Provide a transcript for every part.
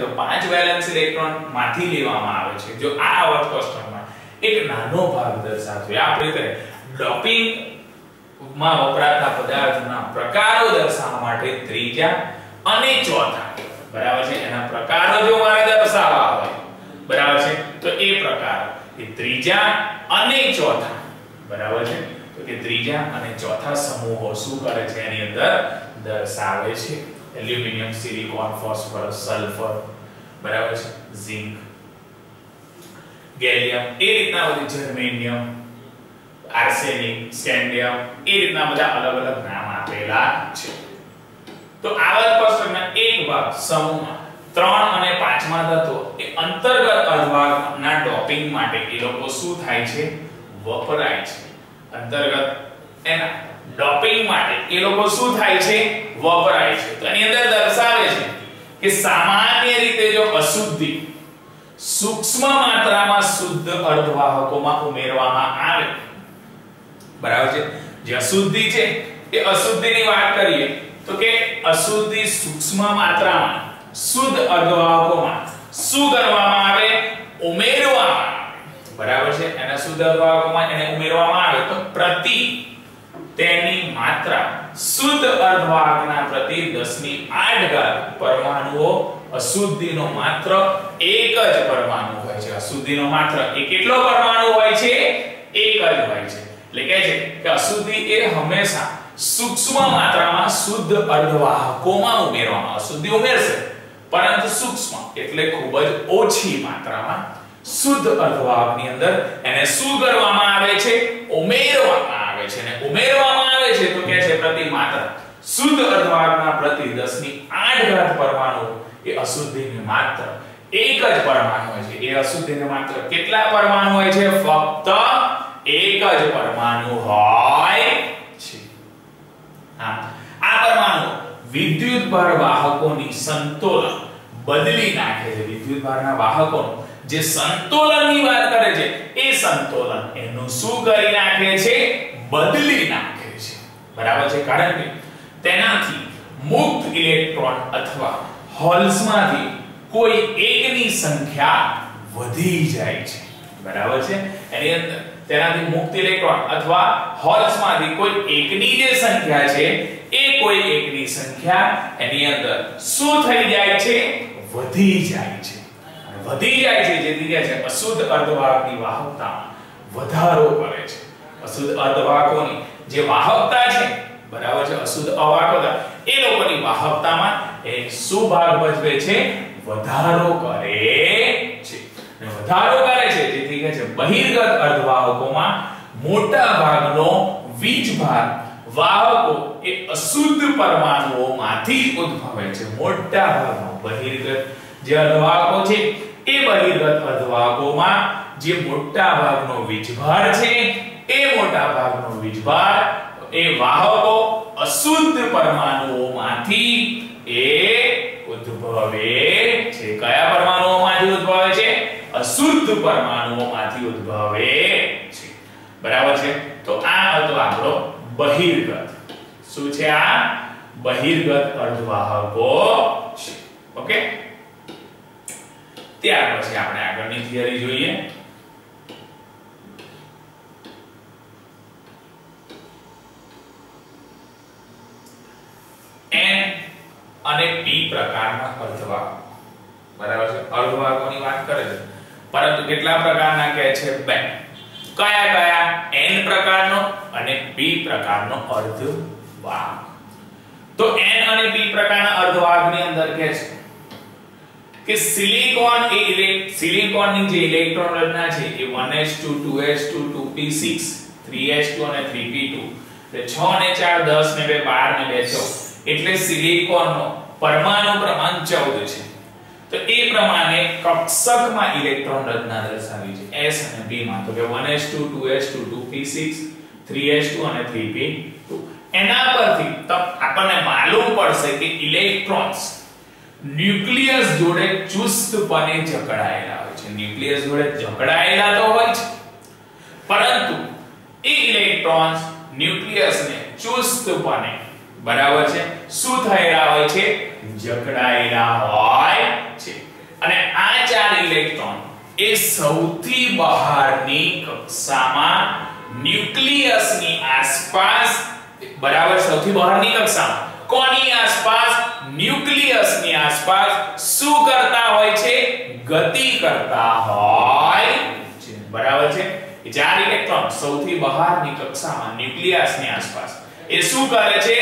તો 5 valence electron માંથી લેવામાં આવે છે જો આ અવર્ત કોષ્ટકમાં એક નાનો ભાગ દર્શાવશે આ રીતે ડોપિંગ માં વપરાતા પદાર્થના પ્રકારો દર્શાવવા માટે ત્રીજા અને ચોથા બરાબર છે એના પ્રકારો જો મારે દર્શાવવા હોય બરાબર છે તો એ પ્રકાર એ ત્રીજા અને ચોથા બરાબર છે તો કે ત્રીજા અને ચોથા સમૂહો શું કરે છે એની અંદર દર્શાવે છે એલ્યુમિનિયમ સિલિકોન ફોસ્ફરસ સલ્ફર બરાબર છે ઝિંક ગેલિયમ એ રીતના બધી જર્મેનિયમ આર્સેનિક સ્કેન્ડિયમ એ રીતના બધા અલગ અલગ નામ આપેલા છે તો આવર્ત કોષ્ટકના એક ભાગ સમૂહમાં 3 અને 5મા તત્વો એ અંતર્ગત અર્ધવાહકના ડોપિંગ માટે એ લોકો શું થાય છે વપરાય છે અંતર્ગત એના ડોપિંગ માટે એ લોકો શું થાય છે વપરાય છે તો એની અંદર દર્શાવે છે કે સામાન્ય રીતે જો અશુદ્ધિ સૂક્ષ્મ માત્રામાં શુદ્ધ અર્ધવાહકોમાં ઉમેરવામાં આવે બરાબર છે જે અશુદ્ધિ છે એ અશુદ્ધિની વાત કરીએ તો કે અશુદ્ધિ સૂક્ષ્મ માત્રામાં શુદ્ધ અર્ધવાહકોમાં શું કરવામાં આવે ઉમેરવામાં આવે બરાબર છે એના શુદ્ધ અર્ધવાહકોમાં એને ઉમેરવામાં આવે તો પ્રતિ તેની માત્રા શુદ્ધ અર્ધવાહકના પ્રતિ 10⁸ પરમાણુઓ અશુદ્ધિનો માત્ર એક જ પરમાણુ હોય છે અશુદ્ધિનો માત્ર એક કેટલો પરમાણુ હોય છે એક જ હોય છે એટલે કહે છે કે અશુદ્ધિ એ હંમેશા સૂક્ષ્મ માત્રામાં શુદ્ધ અર્ધવાહકોમાં ઉમેરવામાં અશુદ્ધિ ઉમેરશે પરંતુ સૂક્ષ્મ એટલે ખૂબ જ ઓછી માત્રામાં શુદ્ધ અર્ધવાહકની અંદર એને શું કરવામાં આવે છે ઉમેરવામાં આવે છે અને ઉમેરવામાં આવે છે તો કે છે પ્રતિ માત્રા શુદ્ધ અર્ધવાહકના પ્રતિ 10⁸ પરમાણુ એ અશુદ્ધિની માત્ર એક જ પરમાણુ હોય છે એ અશુદ્ધિને માત્ર કેટલા પરમાણુ હોય છે ફક્ત એક જ પરમાણુ હોય છે આ પરમાણુ વિદ્યુતભાર વાહકોની સંતુલન બદલી નાખે છે વિદ્યુતભારના વાહકોનું જે સંતુલનની વાત કરે છે એ સંતુલન એનું શું કરી નાખે છે બદલી નાખે છે બરાબર છે કારણ કે તેનાથી મુક્ત ઇલેક્ટ્રોન અથવા હોલ્સમાંથી કોઈ એકની સંખ્યા વધી જાય છે બરાબર છે એની અંદર તેનાથી મુક્ત ઇલેક્ટ્રોન અથવા હોલ્સમાંથી કોઈ એકની જે સંખ્યા છે એ કોઈ એકની સંખ્યા એની અંદર શું થઈ જાય છે વધી જાય છે વધી જાય છે જેથી કહે છે અશુદ્ધ અર્ધવાહકની વાહકતામાં વધારો કરે છે અશુદ્ધ અર્ધવાહકોની જે વાહકતા છે બરાબર છે અશુદ્ધ અવાહકતા એ લોકોની વાહકતામાં એ શું ભાગ ભજવે છે વધારો કરે છે અને વધારો કરે છે જેથી કહે છે બહિર્ગત અર્ધવાહકોમાં મોટા ભાગનો વીજભાર વાહકો એ અશુદ્ધ પરમાણુઓમાંથી ઉદ્ભવે છે મોટા ભાગનો બહિર્ગત જે અર્ધવાહકો છે એ બહિર્ગત અર્ધવાહકોમાં જે મોટા ભાગનો વીજભાર છે એ મોટા ભાગનો વીજભાર એ વાહકો અશુદ્ધ પરમાણુઓમાંથી એ ઉદ્ભવે છે કયા પરમાણુઓમાંથી ઉદ્ભવે છે અશુદ્ધ પરમાણુઓમાંથી ઉદ્ભવે છે બરાબર છે તો આ હતો આપણો બહિર્ગત શું છે આ બહિર્ગત અર્ધવાહકો છે ઓકે ત્યાર પછી આપણે આગળની થિયરી જોઈએ N અને P પ્રકારના અર્ધવાહકો બરાબર છે અર્ધવાહકોની વાત કરે છે પરંતુ કેટલા પ્રકારના કહે છે બે કયા કયા N પ્રકારનો અને P પ્રકારનો અર્ધવાહક તો N અને P પ્રકારના અર્ધવાહકની અંદર કહે છે કે સિલિકોનની જે ઇલેક્ટ્રોન રચના છે એ 1s2 2s2 2p6 3s2 અને 3p2 એટલે 6 ને 4 10 ને 2 12 ને 2 14 એટલે સિલિકોનનો પરમાણુ ક્રમાંક 14 છે તો એ પ્રમાણે કક્ષકમાં ઇલેક્ટ્રોન રચના દર્શાવી છે s અને p માં તો કે 1s2 2s2 2p6 3s2 અને 3p2 એના પરથી આપણને માલુમ પડશે કે ઇલેક્ટ્રોન્સ ન્યુક્લિયસ જોડે ચુસ્તપણે જકડાયેલા હોય છે ન્યુક્લિયસ જોડે જકડાયેલા તો હોય છે પરંતુ એ ઇલેક્ટ્રોન્સ ન્યુક્લિયસને ચુસ્તપણે બરાબર છે શું થયેલા હોય છે જકડાયેલા હોય છે ઇલેક્ટ્રોન એ સૌથી બહારની કક્ષામાં ન્યુક્લિયસની આસપાસ, બરાબર, સૌથી બહારની કક્ષામાં કોની આસપાસ? ન્યુક્લિયસની આસપાસ શું કરતા હોય છે? ગતિ કરતા હોય છે, બરાબર છે। એ 4 ઇલેક્ટ્રોન સૌથી બહારની કક્ષામાં ન્યુક્લિયસની આસપાસ એ શું કરે છે?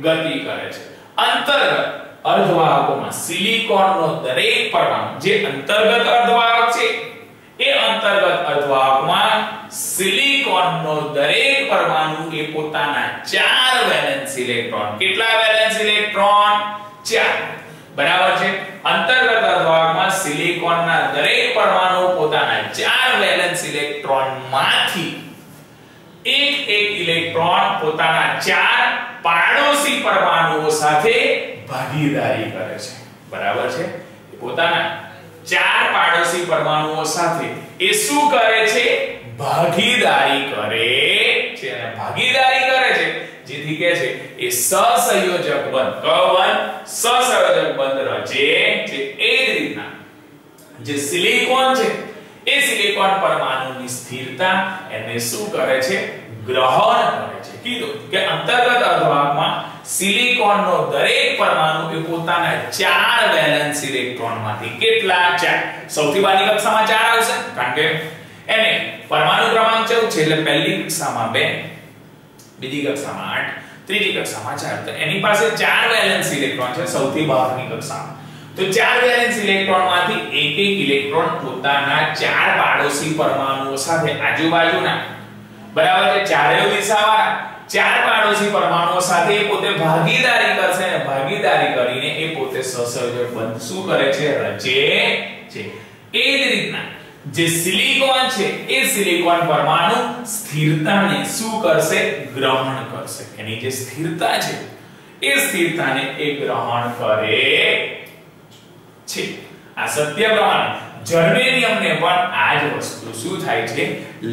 ગતિ કરે છે। અંતર્ગત અર્ધવાહકોમાં સિલિકોનનો દરેક પરમાણુ, જે અંતર્ગત અર્ધવાહક છે, એ અંતર્ગત અર્ધવાહકમાં સિલિકોનનો દરેક પરમાણુ એ પોતાના 4 વેલેન્સ ઇલેક્ટ્રોન, કેટલા વેલેન્સ ઇલેક્ટ્રોન? 4, બરાબર છે। અંતર્ગત અર્ધવાહકમાં સિલિકોનના દરેક પરમાણુ પોતાના 4 વેલેન્સ ઇલેક્ટ્રોનમાંથી એક ઇલેક્ટ્રોન પોતાના 4 પાડોશી પરમાણુઓ સાથે ભાગીદારી કરે છે, બરાબર છે। પોતાના 4 પાડોશી પરમાણુઓ સાથે એ શું કરે છે? ભાગીદારી કરે છે, અને ભાગીદારી કરે છે જેથી કે છે એ સહસંયોજક બંધ, કયો બંધ? સહસંયોજક બંધ રચે છે। એ જ રીતના જે સિલિકોન છે એ સિલિકોન પરમાણુની સ્થિરતા એને શું કરે છે? ગ્રહણ કરે છે। કીધું કે અંતર્ગત અર્ધવાહકમાં સિલિકોનનો દરેક પરમાણુ એ પોતાના 4 વેલેન્સ ઇલેક્ટ્રોનમાંથી, કેટલા? 4, સૌથી બહારની કક્ષામાં 4 આવશે કારણ કે એને પરમાણુ ક્રમાંક 14 છે, એટલે પહેલી કક્ષામાં 2, બીજી કક્ષામાં 8, ત્રીજી કક્ષામાં 4, તો એની પાસે 4 વેલેન્સ ઇલેક્ટ્રોન છે સૌથી બહારની કક્ષામાં। તો 4 વેલેન્સ ઇલેક્ટ્રોનમાંથી એક ઇલેક્ટ્રોન પોતાના 4 પાડોશી પરમાણુઓ સાથે આજુબાજુના, બરાબર છે, ચારેય દિશાવાળા 4 પાડોશી પરમાણુઓ સાથે પોતે ભાગીદારી કરશે, અને ભાગીદારી કરીને એ પોતે સહસંયોજક બંધ શું કરે છે? રચે છે। એ જ રીતના જે સિલિકોન છે એ સિલિકોન પરમાણુ સ્થિરતાને શું કરશે? ગ્રહણ કરશે। એની જે સ્થિરતા છે એ સ્થિરતાને એ ગ્રહણ કરે છે। આ સત્ય પ્રમાણે જર્મેનિયમને પણ આ જ વસ્તુ શું થાય છે?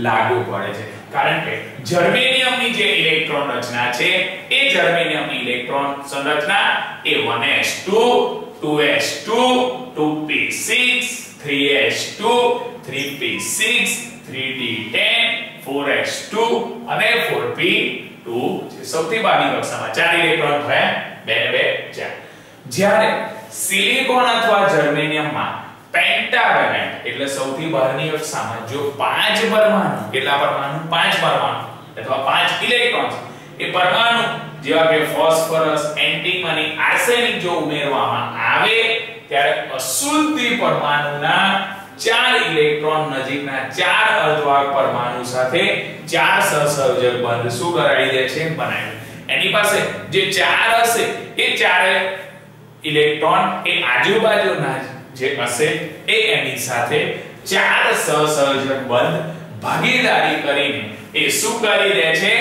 લાગુ પડે છે, કારણ કે જર્મેનિયમની જે ઇલેક્ટ્રોન રચના છે એ જર્મેનિયમની ઇલેક્ટ્રોન સંરચના એ 1s2 2s2 2p6 3s2 3p6 3d10 4s2 અને 4p2 છે। સૌથી બહારની કક્ષામાં 4 ઇલેક્ટ્રોન હોય, 2 2 4। જ્યારે સિલિકોન અથવા જર્મેનિયમમાં પેન્ટાવેલેન્ટ એટલે સૌથી બહારની કક્ષામાં જો 5 પરમાણુ, કેટલા પરમાણુ? 5 પરમાણુ અથવા 5 ઇલેક્ટ્રોન એ પરમાણુ જેવા કે ફોસ્ફરસ, એન્ટિમની, આર્સેનિક જો ઉમેરવામાં આવે ત્યારે અશુદ્ધિ પરમાણુના 4 ઇલેક્ટ્રોન નજીકના 4 અર્ધવાહક પરમાણુ સાથે 4 સહસંયોજક બંધ શું કરાવી દે છે? બનાવી। એની પાસે જે 4 હશે એ 4 ઇલેક્ટ્રોન એ આજુબાજુના જે હશે એ એની સાથે 4 સહસંયોજક બંધ ભાગીદારી કરીને એ શું કરી દે છે?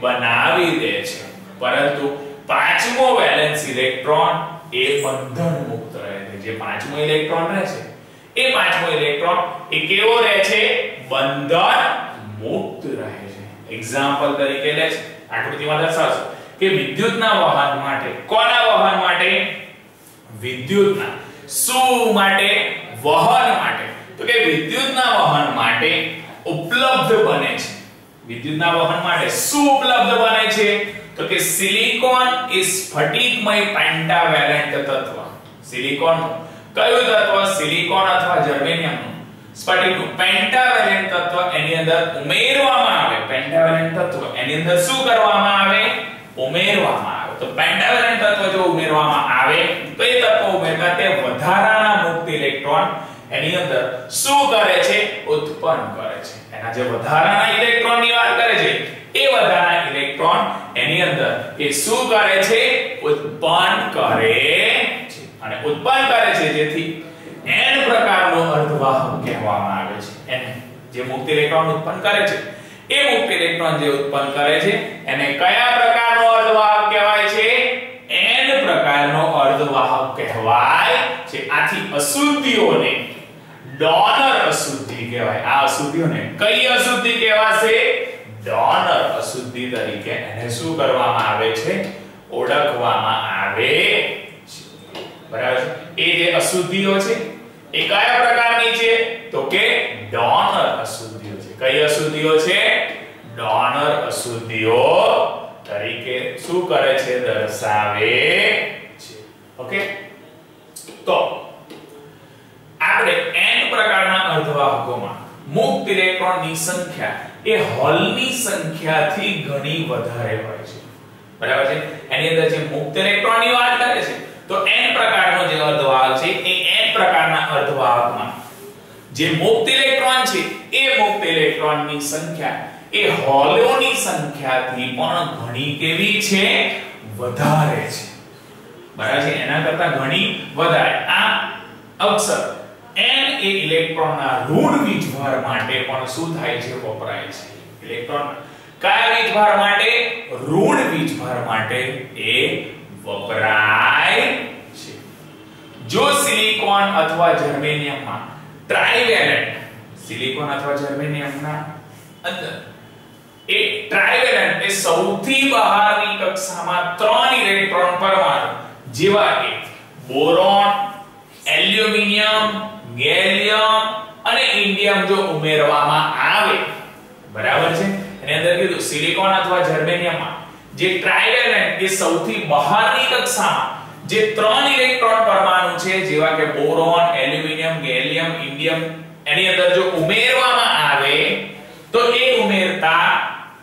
બનાવી દે છે। પરંતુ 5મો વેલેન્સ ઇલેક્ટ્રોન એ બંધન મુક્ત રહે છે। જે 5મો ઇલેક્ટ્રોન રહે છે એ 5મો ઇલેક્ટ્રોન એ કેવો રહે છે? બંધન મુક્ત રહે છે। એક્ઝામ્પલ તરીકે લે છે, આકૃતિમાં દર્શાવશો કે વિદ્યુતના વહન માટે, કોના વહન માટે? વિદ્યુતના શું માટે? વહન માટે। તો કે વિદ્યુતના વહન માટે ઉપલબ્ધ બને છે, વિદ્યુતના વહન માટે શું ઉપલબ્ધ બને છે? તો કે સિલિકોન એ સ્ફટિકમય પેન્ટાવેલેન્ટ તત્વ। સિલિકોન કયું તત્વ? સિલિકોન અથવા જર્મેનિયમનું સ્ફટિકનું પેન્ટાવેલેન્ટ તત્વ એની અંદર ઉમેરવામાં આવે। પેન્ટાવેલેન્ટ તત્વ એની અંદર શું કરવામાં આવે? ઉમેરવામાં આવે। તો પેન્ટાવેલેન્ટ તત્વ જો ઉમેરવામાં આવે તો એ તત્વ ઉમેરતા તે વધારાના મુક્ત ઇલેક્ટ્રોન એની અંદર શું કરે છે? ઉત્પન્ન કરે છે। એના જે વધારાના ઇલેક્ટ્રોનની વાત કરે છે એ વધારાના ઇલેક્ટ્રોન એની અંદર એ શું કરે છે? ઉત્પન્ન કરે છે, અને ઉત્પન્ન કરે છે જેથી n પ્રકારનો અર્ધવાહક કહેવામાં આવે છે। n જે મુક્ત ઇલેક્ટ્રોન ઉત્પન્ન કરે છે એ મુક્ત ઇલેક્ટ્રોન જે ઉત્પન્ન કરે છે એને કયા પ્રકારનો અર્ધવાહક કહેવાય છે? n પ્રકારનો અર્ધવાહક કહેવાય છે। આથી અશુદ્ધિઓને ડોનર અશુદ્ધિ કહેવાય। આ અશુદ્ધિઓને કઈ અશુદ્ધિ કહેવાશે? ડોનર અશુદ્ધિ તરીકે એને શું કરવામાં આવે છે? ઓળખવામાં આવે છે, બરાબર છે। એ જે અશુદ્ધિઓ છે એ કયા પ્રકારની છે તો કે ડોનર અશુદ્ધિઓ છે. કઈ અશુદ્ધિઓ છે? ડોનર અશુદ્ધિઓ તરીકે શું કરે છે? દર્શાવે છે. ઓકે, તો આપણે n પ્રકારના અર્ધવાહકોમાં મુક્ત ઇલેક્ટ્રોનની સંખ્યા એ હોલની સંખ્યાથી ઘણી વધારે હોય છે. બરાબર છે? એની અંદર જે મુક્ત ઇલેક્ટ્રોનની વાત કરે છે તો n પ્રકારનો જે અર્ધવાહક છે એ n પ્રકારના અર્ધવાહકમાં જે મુક્ત ઇલેક્ટ્રોન છે એ મુક્ત ઇલેક્ટ્રોનની સંખ્યા એ હોલોની સંખ્યાથી પણ ઘણી કેવી છે? વધારે છે. બરાબર છે? એના કરતા ઘણી વધારે. આ અક્ષર n એ ઇલેક્ટ્રોનના ઋણ વીજભાર માટે પણ શું થાય છે? વપરાય છે. ઇલેક્ટ્રોન કયા વીજભાર માટે? ઋણ વીજભાર માટે એ વપરાય છે. જો સિલિકોન અથવા જર્મેનિયમમાં ટ્રાઇવેલેન્ટ સિલિકોન અથવા જર્મેનિયમના અંદર એ ટ્રાઇવેલેન્ટ એ સૌથી બહારની કક્ષામાં 3 ઇલેક્ટ્રોન પરમાણુ જેવા કે બોરોન, એલ્યુમિનિયમ, ગેલિયમ અને ઇન્ડિયમ જો ઉમેરવામાં આવે, બરાબર છે? એની અંદર કીધું સિલિકોન અથવા જર્મેનિયમમાં જે ટ્રાઇવેલેન્ટ એ સૌથી બહારની કક્ષામાં જે 3 ઇલેક્ટ્રોન પરમાણુ છે જેવા કે બોરોન, એલ્યુમિનિયમ, ગેલિયમ, ઇન્ડિયમ એની અંદર જો ઉમેરવામાં આવે તો એ ઉમેરતા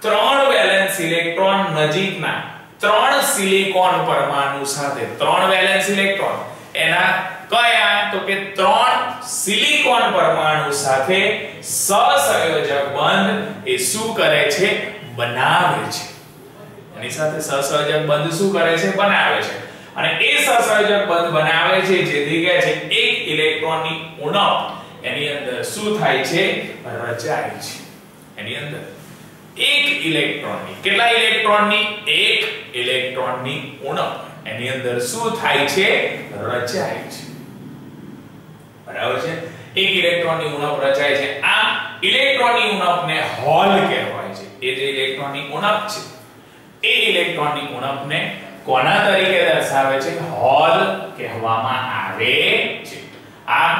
3 વેલેન્સ ઇલેક્ટ્રોન નજીકના 3 સિલિકોન પરમાણુ સાથે 3 વેલેન્સ ઇલેક્ટ્રોન એના કયા તો કે 3 સિલિકોન પરમાણુ સાથે સહસંયોજક બંધ એ શું કરે છે? બનાવે છે. એની સાથે સહસંયોજક બંધ શું કરે છે? બનાવે છે. અને એ સહસંયોજક બંધ બનાવે છે જેથી કહે છે એક ઇલેક્ટ્રોનની ઉણપ એની અંદર શું થાય છે? રચાય છે. એની અંદર એક ઇલેક્ટ્રોનની કેટલા ઇલેક્ટ્રોનની? એક ઇલેક્ટ્રોનની ઉણપ એની અંદર શું થાય છે? રચાય છે. બરાબર છે? એક ઇલેક્ટ્રોનની ઉણપ રચાય છે. આ ઇલેક્ટ્રોનની ઉણપને હોલ કહેવાય છે. એ જે ઇલેક્ટ્રોનની ઉણપ છે એ ઇલેક્ટ્રોનની ઉણપને કોના તરીકે દર્શાવે છે? હોલ કહેવામાં આવે છે. આ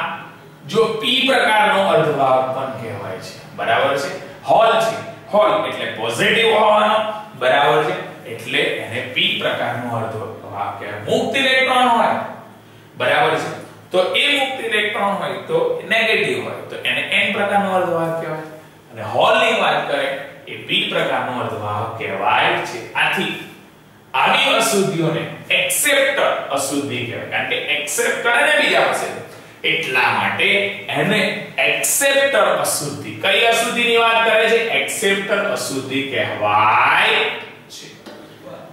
જો p પ્રકારનો અર્ધવાહક પણ કહેવાય છે. બરાબર છે? હોલ છે. હોલ એટલે પોઝિટિવ હોવાનો, બરાબર છે? એટલે એને p પ્રકારનો અર્ધવાહક કહેવાય. મુક્ત ઇલેક્ટ્રોન હોય, બરાબર છે, તો એ મુક્ત ઇલેક્ટ્રોન હોય તો નેગેટિવ હોય તો એને n પ્રકારનો અર્ધવાહક કહેવાય. અને હોલની વાત કરે એ p પ્રકારનો અર્ધવાહક કહેવાય છે. આથી આવી અશુદ્ધિઓને એક્સેપ્ટર અશુદ્ધિ કહેવાય. કારણ કે એક્સેપ્ટર અને બીજા પાસે એટલા માટે એને એક્સેપ્ટર અશુદ્ધિ. કઈ અશુદ્ધિની વાત કરે છે? એક્સેપ્ટર અશુદ્ધિ કહેવાય છે.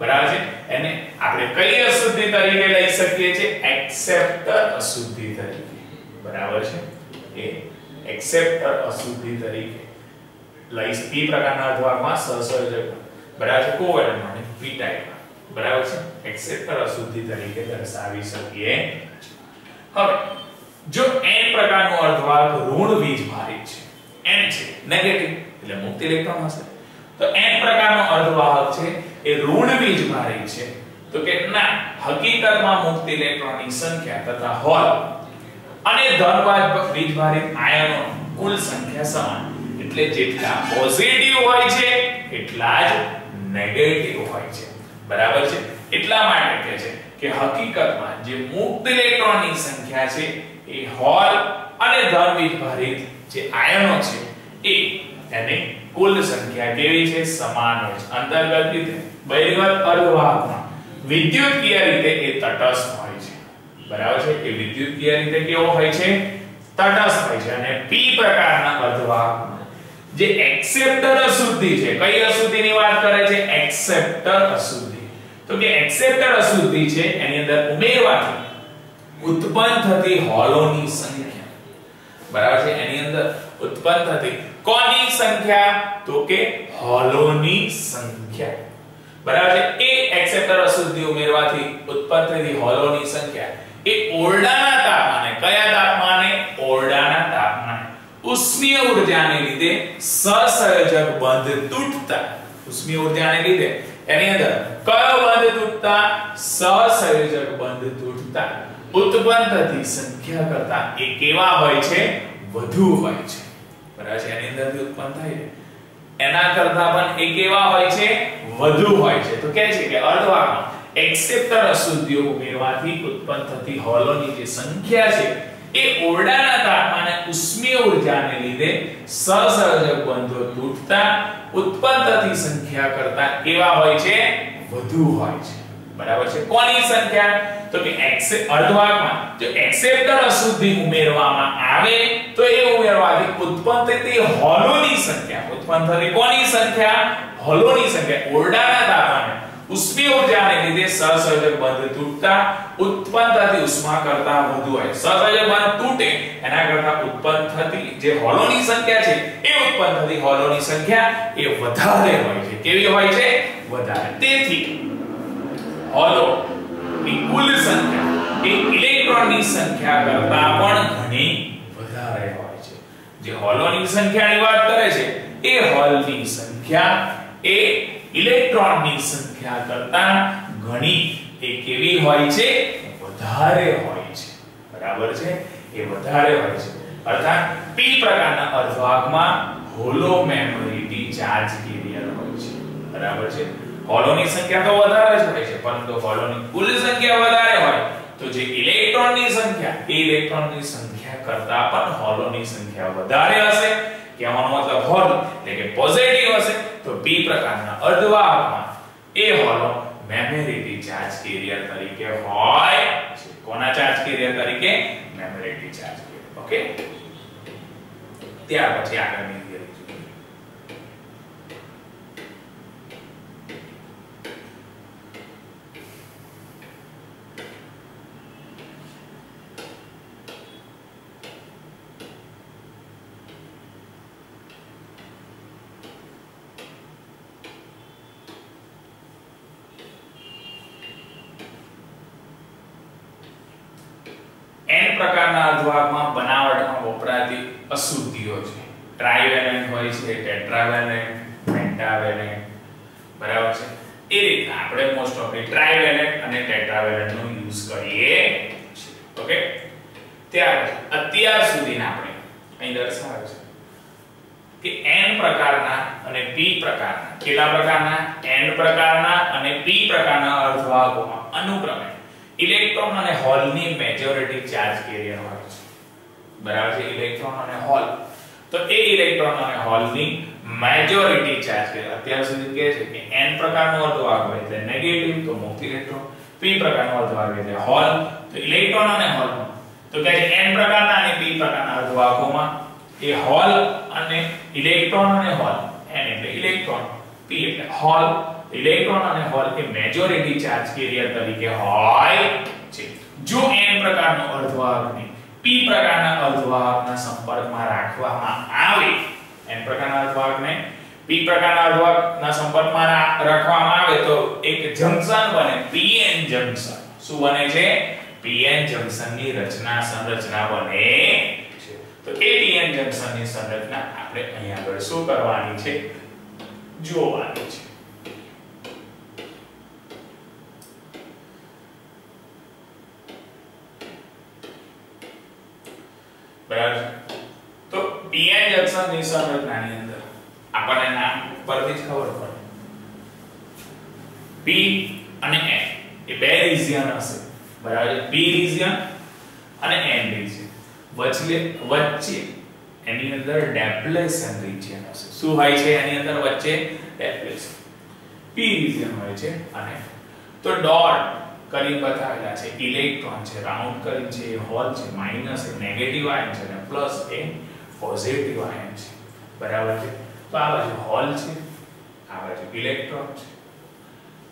બરાબર છે? એને આપણે કઈ અશુદ્ધિ તરીકે લઈ શકીએ છીએ? એક્સેપ્ટર અશુદ્ધિ તરીકે. બરાબર છે? એ એક્સેપ્ટર અશુદ્ધિ તરીકે લઈ p પ્રકારના અર્ધવાહકમાં સહસંયોજક, બરાબર છે, કોવેલેન્ટ અને p ટાઈપ, બરાબર છે, એક્સેપ્ટર અશુદ્ધિ તરીકે દર્શાવી શકીએ. હવે જો n પ્રકારનો અર્ધવાહક ઋણ વીજભારિત છે, n છે નેગેટિવ એટલે મુક્ત ઇલેક્ટ્રોન હશે, તો n પ્રકારનો અર્ધવાહક છે એ ઋણ વીજભારિત છે, તો કે ના, હકીકતમાં મુક્ત ઇલેક્ટ્રોનની સંખ્યા તથા હોલ અને ધન વીજભારિત આયનો કુલ સંખ્યા સમાન. એટલે જેટલા પોઝિટિવ હોય છે એટલા જ નેગેટિવ હોય છે. બરાબર છે? એટલા માટે કહે છે કે હકીકતમાં જે મુક્ત ઇલેક્ટ્રોનની સંખ્યા છે એ હોલ અને ધન વીજભારિત જે આયનો છે એ એની કુલ સંખ્યા કેવી છે? સમાન હોય છે. અંતર્ગત રીતે બહિર્ગત અર્ધવાહકમાં વિદ્યુતકીય રીતે એ તટસ્થ હોય છે. બરાબર છે? કે વિદ્યુતકીય રીતે કેવો હોય છે? તટસ્થ હોય છે. અને p પ્રકારના અર્ધવાહકમાં જે એક્સેપ્ટર અશુદ્ધિ છે, કઈ અશુદ્ધિની વાત કરે છે? એક્સેપ્ટર અશુદ્ધિ. તો કે એક્સેપ્ટર અશુદ્ધિ છે એની અંદર ઉમેરવાથી ઉત્પન્ન થતી હોલોની સંખ્યા, બરાબર છે, એની અંદર ઉત્પન્ન થતી કોની સંખ્યા? તો કે હોલોની સંખ્યા. બરાબર છે? એ એક્સેપ્ટર અશુદ્ધિ ઉમેરવાથી ઉત્પન્ન થતી હોલોની સંખ્યા એ ઓરડાના તાપમાને, કયા તાપમાને? ઓરડાના તાપમાને ઉષ્મીય ઊર્જાને લીધે સહસંયોજક બંધ તૂટતા, ઉષ્મીય ઊર્જાને લીધે એની અંદર કયો બંધ તૂટતા? સહસંયોજક બંધ તૂટતા ઉત્પન્ન થતી સંખ્યા કરતા એ કેવા હોય છે? વધુ હોય છે. બરાબર છે. એની અંદર જે ઉત્પન્ન થાય છે એના કરતા પણ એ કેવા હોય છે? વધુ હોય છે. તો કહે છે કે અર્ધવાહકમાં એક્સેપ્ટર અશુદ્ધિઓ ઉમેરવાથી ઉત્પન્ન થતી હોલોની જે સંખ્યા છે એ ઓરડાના તાપમાને ઉષ્મીય ઊર્જાને લીધે સહસંયોજક બંધો તૂટતા ઉત્પન્ન થતી સંખ્યા કરતા કેવા હોય છે? વધુ હોય છે. બરાબર છે. કોની સંખ્યા? તો કે અર્ધવાહકમાં જો એક્સેપ્ટર અશુદ્ધિ ઉમેરવામાં આવે તો એ ઉમેરવાથી ઉત્પન્ન થતી હોલોની સંખ્યા, ઉત્પન્ન થતી કોની સંખ્યા? હોલોની સંખ્યા ઓરડાના તાપમાને ઉષ્મીય ઊર્જાને લીધે સહસંયોજક બંધ તૂટતા ઉત્પન્ન થતી ઉષ્મા કરતા વધુ હોય. સહસંયોજક બંધ તૂટે એના કરતા ઉત્પન્ન થતી જે હોલોની સંખ્યા છે એ ઉત્પન્ન થતી હોલોની સંખ્યા એ વધારે હોય છે. કેવી હોય છે? વધારે. તેથી હોલો ની કુલ સંખ્યા એ ઇલેક્ટ્રોનની સંખ્યા કરતા પણ ઘણી વધારે હોય છે. જે હોલોની સંખ્યાની વાત કરે છે એ હોલની સંખ્યા એ ઇલેક્ટ્રોનની સંખ્યા કરતા ઘણી એ કેવી હોય છે? વધારે હોય છે. બરાબર છે. એ વધારે હોય છે. અર્થાત p પ્રકારના અર્ધવાહકમાં હોલો મેમોરિટી ચાર્જ કેરિયર હોય છે. બરાબર છે. હોલોની સંખ્યા તો વધારે જ હોય છે પરંતુ હોલોની કુલ સંખ્યા વધારે હોય તો જે ઇલેક્ટ્રોનની સંખ્યા એ ઇલેક્ટ્રોનની સંખ્યા કરતા પણ હોલોની સંખ્યા વધારે હશે. કહેવાનો મતલબ હોલ એટલે કે પોઝિટિવ હશે તો p પ્રકારના અર્ધવાહકમાં એ હોલો મેમોરિટી ચાર્જ કેરિયર તરીકે હોય છે. કોના ચાર્જ કેરિયર તરીકે? મેમોરિટી ચાર્જ કેરિયર. ઓકે. ત્યાર પછી આગળની પ્રકારના અર્ધવાહકમાં બનાવટમાં વપરાતી અશુદ્ધિઓ છે. ટ્રાઇવેલેન્ટ હોય છે, ટેટ્રાવેલેન્ટ, પેન્ટાવેલેન્ટ. બરાબર છે. એ રીતે આપણે મોસ્ટ ઓફ ટ્રાઇવેલેન્ટ અને ટેટ્રાવેલેન્ટ નો યુઝ કરીએ છીએ. ઓકે. ત્યાર અત્યાર સુધીના આપણે અહીં દર્શાવે છે કે n પ્રકારના અને p પ્રકારના કેટલા પ્રકારના? n પ્રકારના અને p પ્રકારના અર્ધવાહકોમાં અનુક્રમે ઇલેક્ટ્રોન અને હોલની મેજોરિટી ચાર્જ કેરિયર હોય છે. બરાબર છે. ઇલેક્ટ્રોન અને હોલ તો એ ઇલેક્ટ્રોન અને હોલની મેજોરિટી ચાર્જ કેરિયર અત્યાર સુધી કહે છે કે n પ્રકારનો અર્ધવાહક હોય એટલે નેગેટિવ તો મુક્ત ઇલેક્ટ્રોન, p પ્રકારનો અર્ધવાહક એટલે હોલ તો ઇલેક્ટ્રોન અને હોલ. તો કહે છે n પ્રકારના અને p પ્રકારના અર્ધવાહકોમાં એ હોલ અને ઇલેક્ટ્રોન અને હોલ, n એટલે ઇલેક્ટ્રોન, p એટલે હોલ, ઇલેક્ટ્રોન અને હોલ એ મેજોરિટી ચાર્જ કેરિયર તરીકે હોય છે. જો n પ્રકારનો અર્ધવાહકને p પ્રકારના અર્ધવાહકના સંપર્કમાં રાખવામાં આવે, n પ્રકારના અર્ધવાહકને p પ્રકારના અર્ધવાહકના સંપર્કમાં રાખવામાં આવે તો એક જંકશન બને pn જંકશન. શું બને છે? pn જંકશનની સંરચના બને છે. તો એ pn જંકશનની સંરચના આપણે અહીંયા આગળ શું કરવાની છે? જોવાની છે. બરાબર. તો pn જંકશનની સંરચનાની અંદર આપણને નામ પરથી જ ખબર પડે p અને n એ બે રિજિયન હશે. બરાબર. p રિજિયન અને n રિજિયન. વચ્ચે એની અંદર ડેપ્લેશન રિજિયન હશે. શું હોય છે એની અંદર વચ્ચે? ડેપ્લેશન. p રિજિયન હોય છે અને તો ડોટ કરી બતાવેલા છે ઇલેક્ટ્રોન છે, રાઉન્ડ કરી છે હોલ છે, માઈનસ એ નેગેટિવ આયન છે અને પ્લસ એ પોઝિટિવ આયન છે. બરાબર છે. તો આ બાજુ હોલ છે, આ બાજુ ઇલેક્ટ્રોન છે.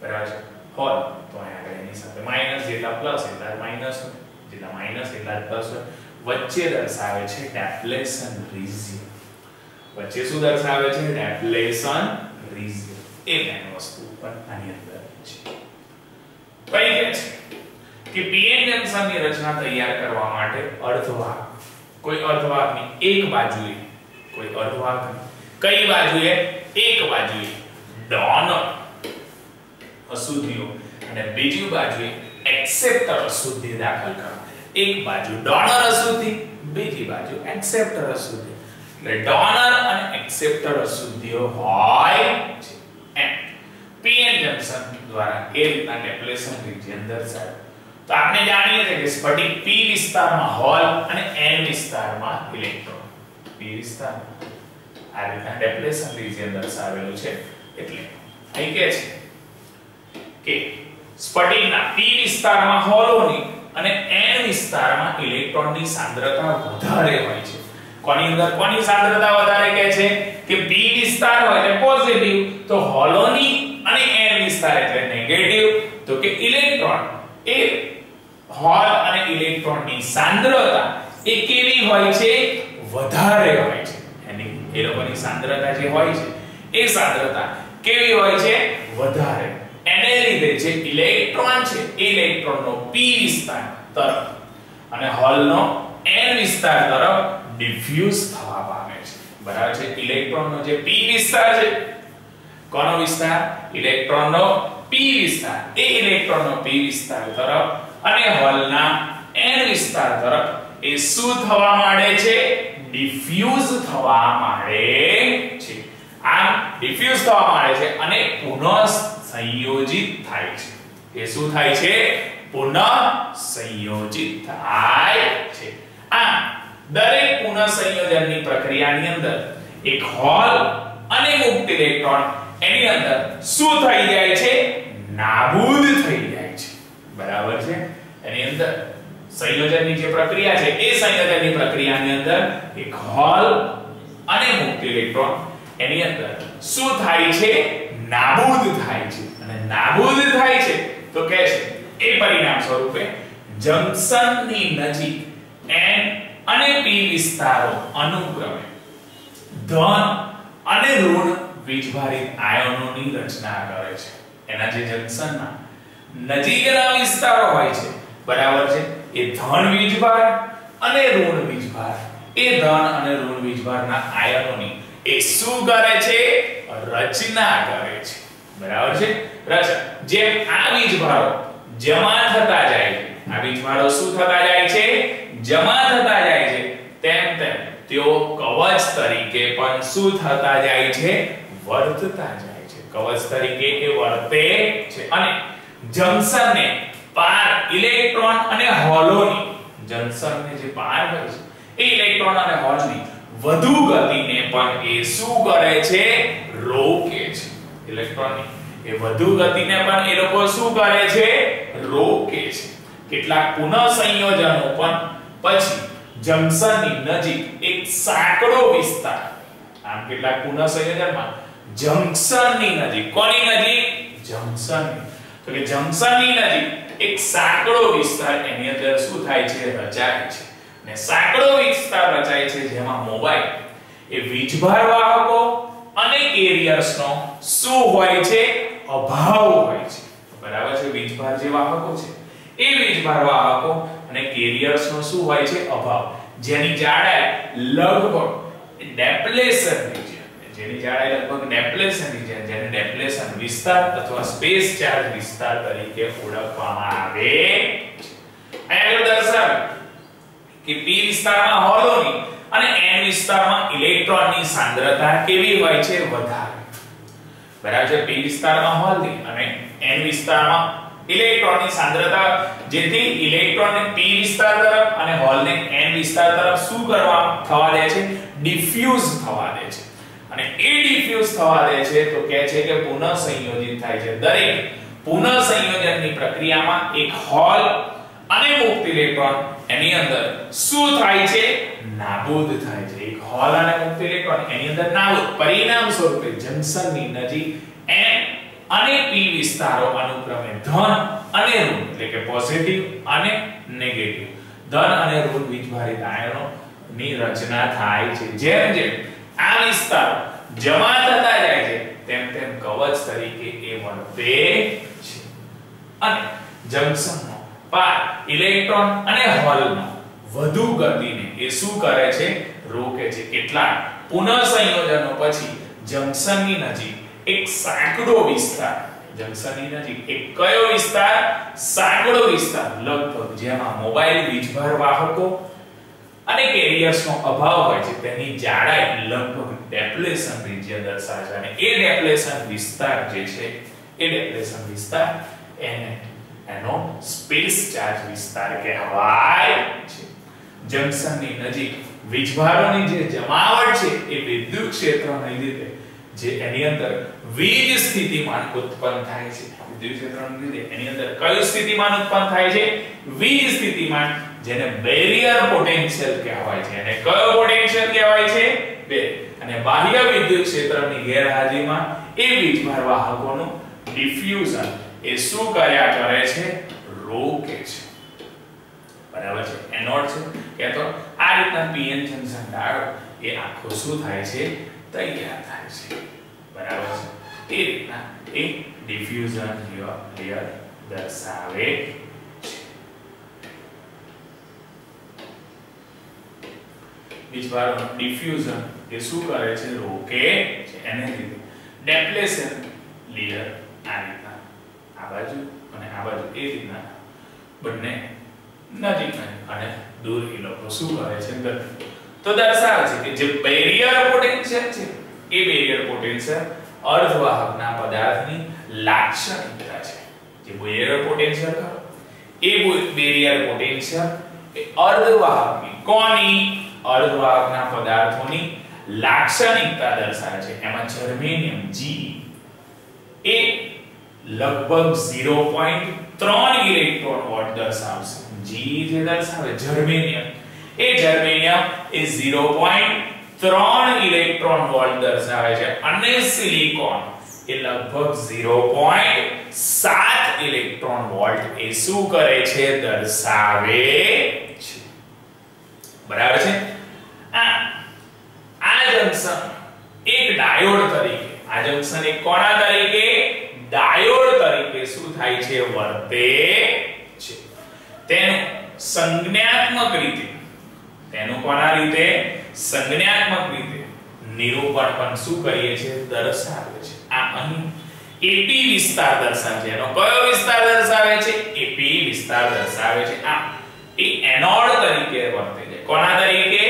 બરાબર છે. હોલ તો અહીંયા એની સાથે માઈનસ જેટલા પ્લસ એટલા માઈનસ હોય, જેટલા માઈનસ એટલા પ્લસ હોય. વચ્ચે દર્શાવે છે ડેપ્લેશન રિજિયન. વચ્ચે શું દર્શાવે છે? Depletion region. એ મેન વસ્તુ પણ આની અંદર છે. કઈ કહે છે કે pn જંકશનની રચના તૈયાર કરવા માટે અર્ધવાહક કોઈ અર્ધવાહકની એક બાજુએ કોઈ અર્ધવાહકની કઈ બાજુએ? એક બાજુએ ડોનર અશુદ્ધિઓ અને બીજી બાજુએ એક્સેપ્ટર અશુદ્ધિ દાખલ કરવા. એક બાજુ ડોનર અશુદ્ધિ, બીજી બાજુ એક્સેપ્ટર અશુદ્ધિ. એટલે ડોનર અને એક્સેપ્ટર અશુદ્ધિઓ હોય છે. એમ પીએન જંકશન દ્વારા એ રીતના ડેપ્લેશન રિજિયન દર્શાવે. તો આપણે જાણીએ છીએ કે સ્ફટિક p વિસ્તારમાં હોલ અને n વિસ્તારમાં ઇલેક્ટ્રોન. p વિસ્તારમાં આ રીતના ડેપ્લેશન રિજિયન દર્શાવેલું છે. એટલે અહીં કે છે કે સ્ફટિકના p વિસ્તારમાં હોલોની અને n વિસ્તારમાં ઇલેક્ટ્રોનની સાંદ્રતા વધારે હોય છે. કોની અંદર કોની સાંદ્રતા વધારે કહે છે કે p વિસ્તાર હોય એટલે પોઝિટિવ, તો હોલોની અને n વિસ્તાર એટલે નેગેટિવ. તો કે ઇલેક્ટ્રોન એ હોલ અને ઇલેક્ટ્રોનની સાંદ્રતા એ કેવી હોય છે? વધારે હોય છે. એની એ લોકોની સાંદ્રતા જે હોય છે એ સાંદ્રતા કેવી હોય છે? વધારે. એને લીધે જે ઇલેક્ટ્રોન છે એ ઇલેક્ટ્રોનનો p વિસ્તાર તરફ અને હોલનો n વિસ્તાર તરફ ડિફ્યુઝ થવા પામે છે. બરાબર છે. ઇલેક્ટ્રોનનો જે p વિસ્તાર છે, કોનો વિસ્તાર? ઇલેક્ટ્રોનનો p વિસ્તાર, એ ઇલેક્ટ્રોનનો p વિસ્તાર તરફ અને હોલના n વિસ્તાર તરફ એ શું થવા માંડે છે? ડિફ્યુઝ થવા માંડે છે. આમ ડિફ્યુઝ થવા માંડે છે અને પુનઃ સંયોજિત થાય છે. એ શું થાય છે? પુનઃ સંયોજિત થાય છે. આમ દરેક પુનઃ સંયોજનની પ્રક્રિયાની અંદર એક હોલ અને મુક્ત ઇલેક્ટ્રોન એની અંદર શું થઈ જાય છે? નાબૂદ થઈ જાય છે. બરાબર છે. એની અંદર સંયોજનની જે પ્રક્રિયા છે એ સંયોજનની પ્રક્રિયાની અંદર એક હોલ અને મુક્ત ઇલેક્ટ્રોન એની અંદર શું થાય છે? નાબૂદ થાય છે. અને નાબૂદ થાય છે તો કહે છે એ પરિણામ સ્વરૂપે જંકશનની નજીક n અને p વિસ્તારો અનુક્રમે ધન અને ઋણ વીજભારિત આયનોની રચના કરે છે. એના જે જંકશનના નજીકના વિસ્તારો હોય છે, બરાબર છે, એ ધન વીજભાર અને ઋણ વીજભાર, એ ધન અને ઋણ વીજભારના આયનોની એ શું કરે છે? રચના કરે છે. બરાબર છે. રચના. જેમ આ વીજભારો જમા થતા જાય છે, આ વીજભારો શું થતા જાય છે? જમા થતા જાય છે, તેમ તેમ તેઓ કવચ તરીકે પણ શું થતા જાય છે? વર્તતા જાય છે. કવચ તરીકે એ વર્તે છે. અને જંકશનને પાર ઇલેક્ટ્રોન અને હોલોની, જંકશનને જે પાર હોય છે એ ઇલેક્ટ્રોન અને હોલની વધુ ગતિને પણ એ શું કરે છે? રોકે છે. ઇલેક્ટ્રોનની એ વધુ ગતિને પણ એ લોકો શું કરે છે? રોકે છે. કેટલાક પુનઃ સંયોજનો પણ પછી જંકશનની નજીક એક સાંકડો વિસ્તાર, આમ કેટલાક પુનઃ સંયોજનમાં જંકશનની નજીક, કોની નજીક? જંકશનની. તો કે જંકશનની નજીક એક સાંકડો વિસ્તાર એની અંદર શું થાય છે? રચાય છે. ને સાંકડો વિસ્તાર રચાય છે જેમાં મોબાઈલ એ વીજભાર વાહકો અને કેરિયર્સનો શું હોય છે? અભાવ હોય છે. બરાબર છે. વીજભાર જે વાહકો છે એ વીજભાર વાહકો અને કેરિયર્સનો શું હોય છે? અભાવ. જેની જાડાઈ લગભગ ડેપ્લેશન રિજિયન, જેની જાડાઈ લગભગ ડેપ્લેશન રિજિયન, જેને ડેપ્લેશન વિસ્તાર અથવા સ્પેસ ચાર્જ વિસ્તાર તરીકે ઓળખવામાં આવે છે. અહીં દર્શાવે કે p વિસ્તારમાં હોલોની અને n વિસ્તારમાં ઇલેક્ટ્રોનની સાંદ્રતા કેવી હોય છે? વધારે. બરાબર છે. p વિસ્તારમાં હોલની અને n વિસ્તારમાં ઇલેક્ટ્રોનની સાંદ્રતા, જેથી ઇલેક્ટ્રોનને p વિસ્તાર તરફ અને હોલને n વિસ્તાર તરફ શું કરવા થવા દે છે? ડિફ્યુઝ થવા દે છે. અને એ ડિફ્યુઝ થવા દે છે તો કહે છે કે પુનઃ સંયોજિત થાય છે. દરેક પુનઃ સંયોજનની પ્રક્રિયામાં એક હોલ અને મુક્ત ઇલેક્ટ્રોન એની અંદર શું થાય છે? નાબૂદ થાય છે. એક હોલ અને મુક્ત ઇલેક્ટ્રોન એની અંદર નાબૂદ. પરિણામ સ્વરૂપે જંકશનની નજીક n અને p વિસ્તારો અનુક્રમે ધન અને ઋણ, એટલે કે પોઝિટિવ અને નેગેટિવ, ધન અને ઋણ વીજભારિત આયનો ની રચના થાય છે. જેમ જેમ આ વિસ્તારો જમા થતા જાય છે તેમ તેમ કવચ તરીકે એ વર્તે છે. અને જંકશનનો પાર ઇલેક્ટ્રોન અને હોલનો વધુ ગતિને એ શું કરે છે? રોકે છે. કેટલાક પુનઃ સંયોજનો પછી જંકશનની નજીક એક સાંકડો વિસ્તાર, જંકશનની નજીક એક કયો વિસ્તાર? સાંકડો વિસ્તાર, લગભગ જેમાં મોબાઈલ વીજભાર વાહકો અને કેરિયર્સનો અભાવ હોય છે તેની જાડાઈ લગભગ ડેપ્લેશન રિજિયન દર્શાવે છે. અને એ ડેપ્લેશન વિસ્તાર જે છે એ ડેપ્લેશન વિસ્તાર એનો સ્પેસ ચાર્જ વિસ્તાર કહેવાય છે. જંકશનની નજીક વીજભારોની જે જમાવટ છે એ વિદ્યુત ક્ષેત્રને લીધે જે એની અંદર વીજ સ્થિતિમાન ઉત્પન્ન થાય છે. વિદ્યુત ક્ષેત્રને લીધે એની અંદર કયું સ્થિતિમાન ઉત્પન્ન થાય છે? વીજ સ્થિતિમાન, જેને બેરિયર પોટેન્શિયલ કહેવાય છે. અને કયો પોટેન્શિયલ કહેવાય છે? અને બાહ્ય વિદ્યુત ક્ષેત્રની ગેરહાજરીમાં એ વીજભાર વાહકોનું ડિફ્યુઝન એ શું કર્યા કરે છે? રોકે છે. બરાબર છે. એનોડ છે કે તો આ રીતના પીએન જંકશન ડાયોડ એ આખો શું થાય છે? તૈયાર થાય છે. બરાબર છે. એ રીતના એ ડિફ્યુઝન લેયર દર્શાવે છે. વીજભારોનું ડિફ્યુઝન એ શું કરે છે? રોકે છે. એને લીધે ડેપ્લેશન લેયર આ રીતના આ બાજુ અને આ બાજુ એ રીતના બંને નજીક અને દૂર એ લોકો શું કરે છે? તો દર્શાવે છે કે જે બેરિયર પોટેન્શિયલ છે એ બેરિયર પોટેન્શિયલ અર્ધવાહકના પદાર્થની લાક્ષણિકતા છે. જે બેરિયર પોટેન્શિયલ એ બેરિયર પોટેન્શિયલ એ અર્ધવાહકની કોની? અર્ધવાહકના પદાર્થોની લાક્ષણિકતા દર્શાવે છે. એમાં જર્મેનિયમ G એ લગભગ 0.3 ઇલેક્ટ્રોન વોલ્ટ દર્શાવશે. G જે દર્શાવે જર્મેનિયમ એ 0.3 ઇલેક્ટ્રોન વોલ્ટ દર્શાવે છે. અને સિલિકોન એ લગભગ 0.7 ઇલેક્ટ્રોન વોલ્ટ એ શું કરે છે? દર્શાવે છે. બરાબર છે. આ જંકશન એક ડાયોડ તરીકે, આ જંકશન એક કોના તરીકે? ડાયોડ તરીકે શું થાય છે? વર્તે છે. તેનું સંજ્ઞાત્મક રીતે, તેનું કોના રીતે? સંજ્ઞાત્મક રીતે નિરૂપણ પણ શું કરીએ છે? દર્શાવે છે. આ અહીં એપી વિસ્તાર દર્શાવે છે. એનો કયો વિસ્તાર દર્શાવે છે? એપી વિસ્તાર દર્શાવે છે. આ એ એનોડ તરીકે વર્તે છે. કોના તરીકે?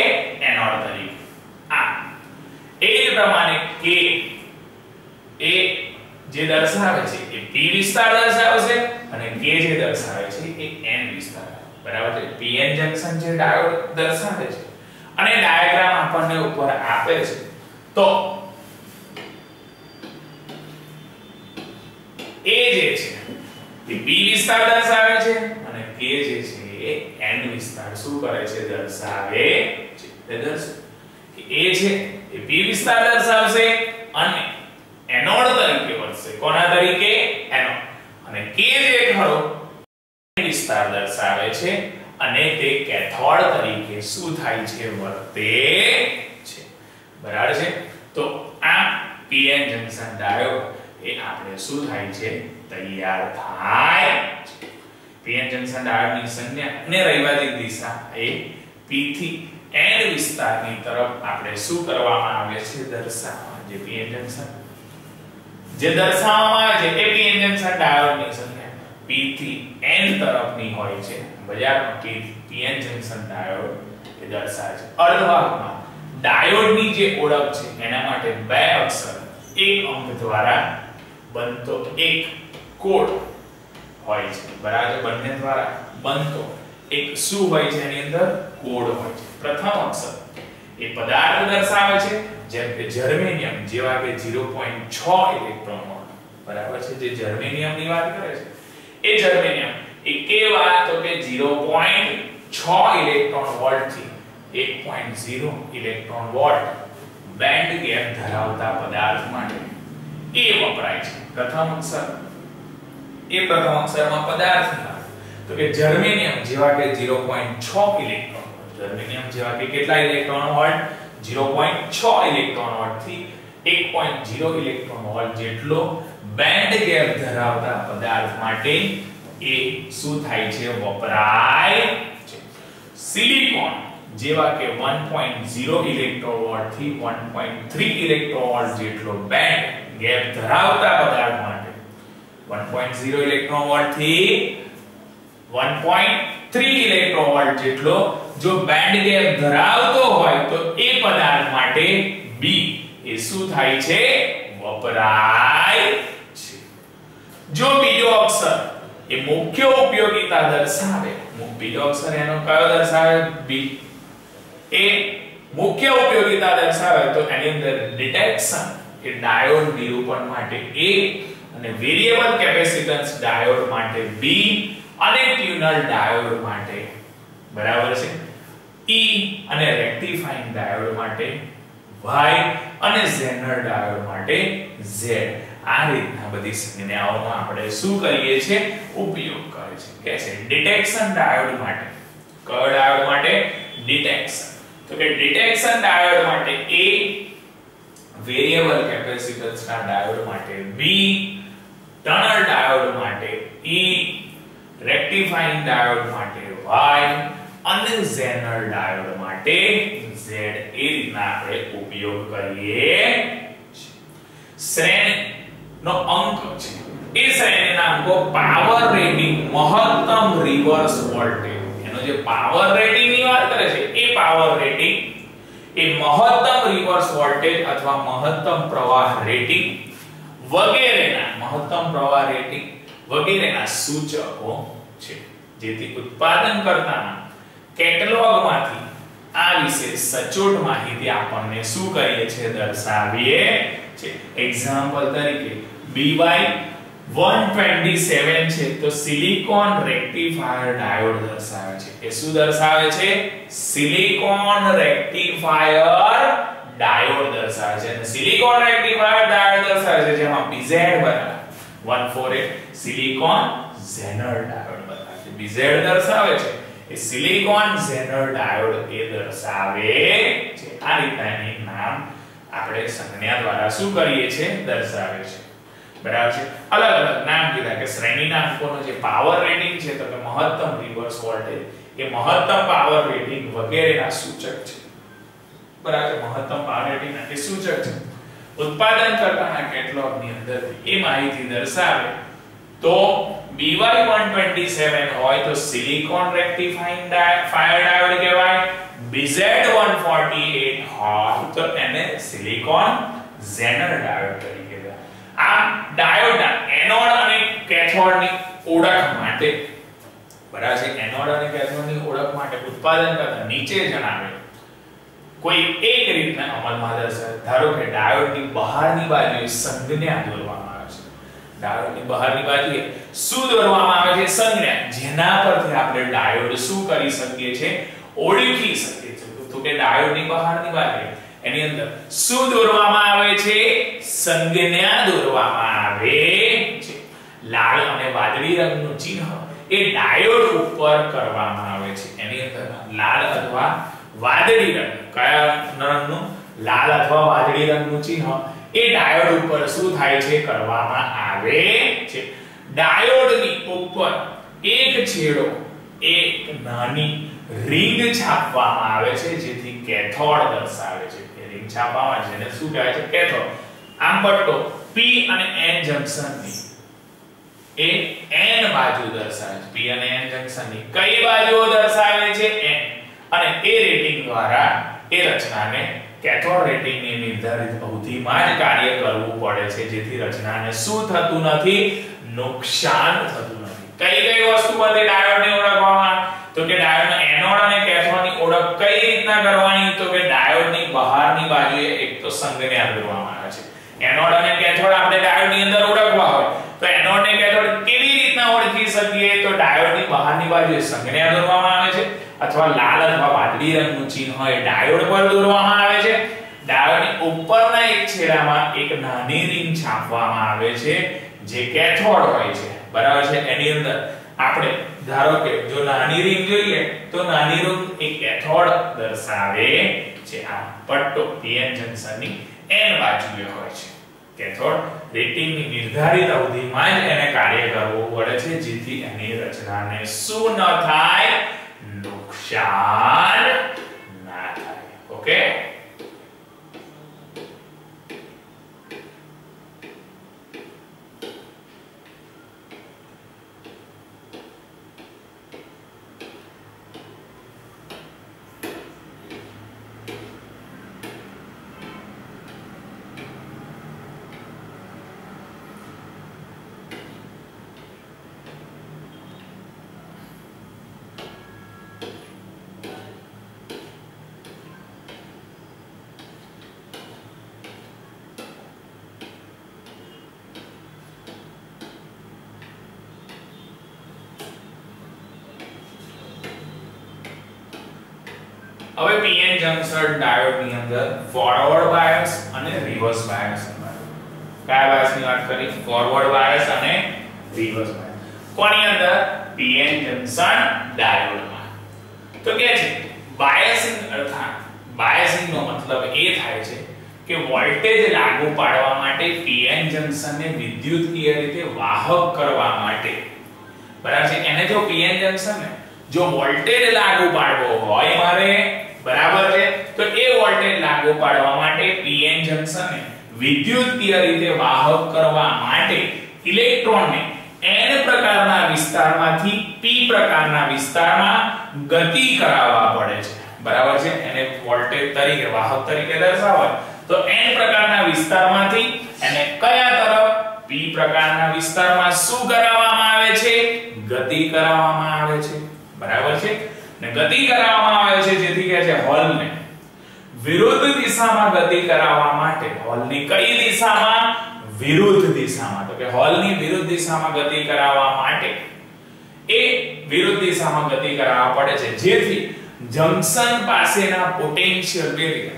એનોડ તરીકે. આ એ જ પ્રમાણે કે એ જે દર્શાવે છે એ p વિસ્તાર દર્શાવશે અને k જે દર્શાવે છે એ n વિસ્તાર. બરાબર છે. pn જંકશન જે ડાયોડ દર્શાવે છે અને ડાયાગ્રામ આપણને ઉપર આપે છે તો એ જે છે એ p વિસ્તાર દર્શાવે છે અને k જે છે એ n વિસ્તાર શું કરે છે? દર્શાવે છે. તે દર્શાવે કે એ છે એ p વિસ્તાર દર્શાવશે અને એનોડ તરીકે વર્તશે. કોના તરીકે? એનોડ. અને k જે ખરો વિસ્તાર દર્શાવે છે અને તે કેથોડ તરીકે શું થાય છે? વર્તે છે. બરાબર છે. તો આ pn જંકશન ડાયોડ એ આપણે શું થાય છે? તૈયાર થાય છે. pn જંકશન ડાયોડની સંજ્ઞા અને રૈવાદિક દિશા એ p થી n વિસ્તારની તરફ આપણે શું કરવામાં આવે છે? દર્શાવવા. જે pn જંકશન જે દર્શાવવામાં આવે છે એ pn જંકશન ડાયોડની સંજ્ઞા p થી n તરફની હોય છે. બજારમાં pn જંકશન ડાયોડ એ દર્શાવે છે. અર્ધવાહકમાં ડાયોડની જે ઓળખ છે એના માટે બે અક્ષર એક અંક દ્વારા બનતો એક કોડ હોય છે. બરાબર. બંને દ્વારા બનતો એક શું હોય છે? એની અંદર કોડ હોય છે. પ્રથમ અક્ષર એ પદાર્થ દર્શાવે છે, જેમ કે જર્મેનિયમ જેવા કે 0.6 ઇલેક્ટ્રોન વોલ્ટ. બરાબર છે. જે જર્મેનિયમની વાત કરે છે એ જર્મેનિયમ એ કેવા? તો કે 0.6 ઇલેક્ટ્રોન વોલ્ટ થી 1.0 ઇલેક્ટ્રોન વોલ્ટ બેન્ડ ગેપ ધરાવતા પદાર્થ માટે એ વપરાય છે. પ્રથમ અક્ષર એ પ્રથમ અક્ષરમાં પદાર્થના તો કે જર્મેનિયમ જેવા કે 0.6 ઇલેક્ટ્રોન, જર્મેનિયમ જેવા કે કેટલા ઇલેક્ટ્રોન વોલ્ટ? 0.6 ઇલેક્ટ્રોન વોલ્ટ થી 1.0 ઇલેક્ટ્રોન વોલ્ટ જેટલો બેન્ડ ગેપ ધરાવતા પદાર્થ માટે એ શું થાય છે? વપરાય છે. સિલિકોન જેવા કે 1.0 ઇલેક્ટ્રોન વોલ્ટ થી 1.3 ઇલેક્ટ્રોન વોલ્ટ જેટલો બેન્ડ ગેપ ધરાવતા પદાર્થ માટે 1.0 ઇલેક્ટ્રોન વોલ્ટ થી 1.3 ઇલેક્ટ્રોન વોલ્ટ જેટલો જો બેન્ડ ગેપ ધરાવતો હોય તો એ પદાર્થ માટે B એ શું થાય છે વપરાય છે. જો બીજો અક્ષર એ મુખ્ય ઉપયોગિતા દર્શાવે, બીજો અક્ષર એનો કયો દર્શાવે B એ મુખ્ય ઉપયોગિતા દર્શાવે તો એની અંદર ડિટેક્શન એ ડાયોડ નિરૂપણ માટે A અને વેરિએબલ કેપેસિટન્સ ડાયોડ માટે B અને ટ્યુનલ ડાયોડ માટે બરાબર છે E અને રેક્ટિફાઇંગ ડાયોડ માટે Y અને ઝેનર ડાયોડ માટે Z. આ રીતના બધી સંજ્ઞાઓનો આપણે શું કરીએ છીએ ઉપયોગ કરે છે. કે છે ડિટેક્શન ડાયોડ માટે કયો ડાયોડ માટે ડિટેક્શન તો કે ડિટેક્શન ડાયોડ માટે A, વેરિએબલ કેપેસિટન્સ ના ડાયોડ માટે B, ટનલ ડાયોડ માટે E, રેક્ટિફાઇંગ ડાયોડ માટે Y અને ઝેનર ડાયોડ માટે Z. એ રીતના આપણે ઉપયોગ કરીએ છીએ. શ્રેણીનો અંક છે એ શ્રેણીના અંકો પાવર રેટિંગ મહત્તમ રિવર્સ વોલ્ટેજ એનો જે પાવર રેટિંગ ની વાત કરે છે એ પાવર રેટિંગ એ મહત્તમ રિવર્સ વોલ્ટેજ અથવા મહત્તમ પ્રવાહ રેટિંગ વગેરેના મહત્તમ પ્રવાહ રેટિંગ વગેરેના સૂચકો છે. જેથી ઉત્પાદનકર્તાના કેટલોગમાંથી આ વિશે સચોટ માહિતી આપણને શું કરીએ છીએ દર્શાવીએ છે. એક્ઝામ્પલ તરીકે BY127 છે તો સિલિકોન રેક્ટિફાયર ડાયોડ દર્શાવે છે. એ શું દર્શાવે છે સિલિકોન રેક્ટિફાયર ડાયોડ દર્શાવે છે. અને સિલિકોન રેક્ટિફાયર ડાયોડ દર્શાવે છે જેમાં BZ બરાબર 148 સિલિકોન ઝેનર ડાયોડ બતાવે છે. BZ દર્શાવે છે એ સિલિકોન ઝેનર ડાયોડ એ દર્શાવે છે. આ રીતના એનું નામ આપણે સંજ્ઞા દ્વારા શું કરીએ છીએ દર્શાવે છે. બરાબર છે. અલગ અલગ નામ કીધા કે શ્રેણીના અંકોનો જે પાવર રેટિંગ છે તો કે મહત્તમ રિવર્સ વોલ્ટેજ એ મહત્તમ પાવર રેટિંગ વગેરેના સૂચક છે. બરાબર મહત્તમ પાવર રેટિંગ એ સૂચક છે. ઉત્પાદનકર્તાના કેટલોગની અંદર એ માહિતી દર્શાવે તો BY127 હોય તો સિલિકોન રેક્ટિફાઇંગ ફાયર ડાયોડ કહેવાય. BZ148 હોય તો એને સિલિકોન ઝેનર ડાયોડ તરીકે કહેવાય. આ ડાયોડના એનોડ અને કેથોડની ઓળખ માટે બરાબર છે એનોડ અને કેથોડની ઓળખ માટે ઉત્પાદનકર્તા નીચે જણાવેલ કોઈ એક રીતના અમલમાં દર્શાવે. ધારો કે ડાયોડની બહારની બાજુએ સંજ્ઞા દોરવામાં આવે છે. ડાયોડની બહારની બાજુએ શું દોરવામાં આવે છે સંજ્ઞા જેના પરથી આપણે ડાયોડ શું કરી શકીએ છીએ ઓળખી શકીએ છીએ. તો કે ડાયોડની બહારની બાજુએ એની અંદર શું દોરવામાં આવે છે સંજ્ઞા દોરવામાં આવે છે. લાલ અને વાદળી રંગનું ચિહ્ન એ ડાયોડ ઉપર કરવામાં આવે છે. એની અંદર લાલ અથવા વાદળી રંગ કયા રંગનું લાલ અથવા વાદળી રંગનું ચિહ્ન એ ડાયોડ ઉપર શું થાય છે કરવામાં આવે છે. ડાયોડની ઉપર એક છેડો એક નાની રિંગ છાપવામાં આવે છે જેથી કેથોડ દર્શાવે છે. એ રિંગ છાપવામાં જેને શું કહેવાય છે કેથોડ. આમ પટ્ટો P અને N જંકશનની એ N બાજુ દર્શાવે છે. P અને N જંકશનની કઈ બાજુઓ દર્શાવે છે N અને એ રેટિંગ દ્વારા એ રચનાને કેથોડ રેટિંગની નિર્ધારિત અવધિમાં જ કાર્ય કરવું પડે છે જેથી રચનાને શું થતું નથી નુકસાન થતું નથી. કઈ કઈ વસ્તુ પરથી ડાયોડને ઓળખવામાં તો કે ડાયોડના એનોડ અને કેથોડની ઓળખ કઈ રીતના કરવાની તો કે ડાયોડની બહારની બાજુએ એક તો સંજ્ઞા દોરવામાં આવે છે. એનોડ અને કેથોડ આપણે ડાયોડની અંદર ઓળખવા હોય તો એનોડ અને કેથોડ કેવી રીતના ઓળખી શકીએ તો ડાયોડની બહારની બાજુએ સંજ્ઞા દોરવામાં આવે છે અથવા લાલ અથવા વાદળી રંગનું ચિહ્ન એ ડાયોડ પર દોરવામાં આવે છે. ડાયોડની ઉપરના એક છેડામાં એક નાની રિંગ છાપવામાં આવે છે જે કેથોડ હોય છે. બરાબર છે. એની અંદર આપણે ધારો કે જો નાની રિંગ જોઈએ તો નાની રિંગ એક કેથોડ દર્શાવે છે. આ પટ્ટો PN જંકશનની N બાજુએ હોય છે. કેથોડ રેટિંગની નિર્ધારિત અવધિમાં જ એને કાર્ય કરવું પડે છે જેથી એની રચનાને શું ન થાય નુકસાન ના થાય. ઓકે હવે પીએન જંકશન ડાયોડ ની અંદર ફોરવર્ડ બાયસ અને રિવર્સ બાયસ કયા બાયસ ની વાત કરી ફોરવર્ડ બાયસ અને રિવર્સ બાયસ કોની અંદર પીએન જંકશન ડાયોડમાં તો કે છે બાયસિંગ અર્થાત બાયસિંગ નો મતલબ એ થાય છે કે વોલ્ટેજ લાગુ પાડવા માટે પીએન જંકશનને વિદ્યુતીય રીતે વાહક કરવા માટે બરાબર છે એને જો પીએન જંકશન ને જો વોલ્ટેજ લાગુ પાડવો હોય મારે બરાબર છે તો એ વોલ્ટેજ લાગુ પાડવા માટે પીએન જંકશનને વિદ્યુતીય રીતે વાહક કરવા માટે ઇલેક્ટ્રોનને n પ્રકારના વિસ્તારમાંથી p પ્રકારના વિસ્તારમાં ગતિ કરાવવા પડે છે બરાબર છે એને વોલ્ટેજ તરીકે વાહક તરીકે દર્શાવાય તો n પ્રકારના વિસ્તારમાંથી એને કયા તરફ p પ્રકારના વિસ્તારમાં શું કરાવવામાં આવે છે ગતિ કરાવવામાં આવે છે બરાબર છે ને ગતિ કરાવવામાં આવે છે જેથી કહે છે હોલને વિરુદ્ધ દિશામાં ગતિ કરાવવા માટે હોલની કઈ દિશામાં વિરુદ્ધ દિશામાં તો કે હોલની વિરુદ્ધ દિશામાં ગતિ કરાવવા માટે એ વિરુદ્ધ દિશામાં ગતિ કરાવવા પડે છે જેથી જંકશન પાસેના પોટેન્શિયલ બેરિયર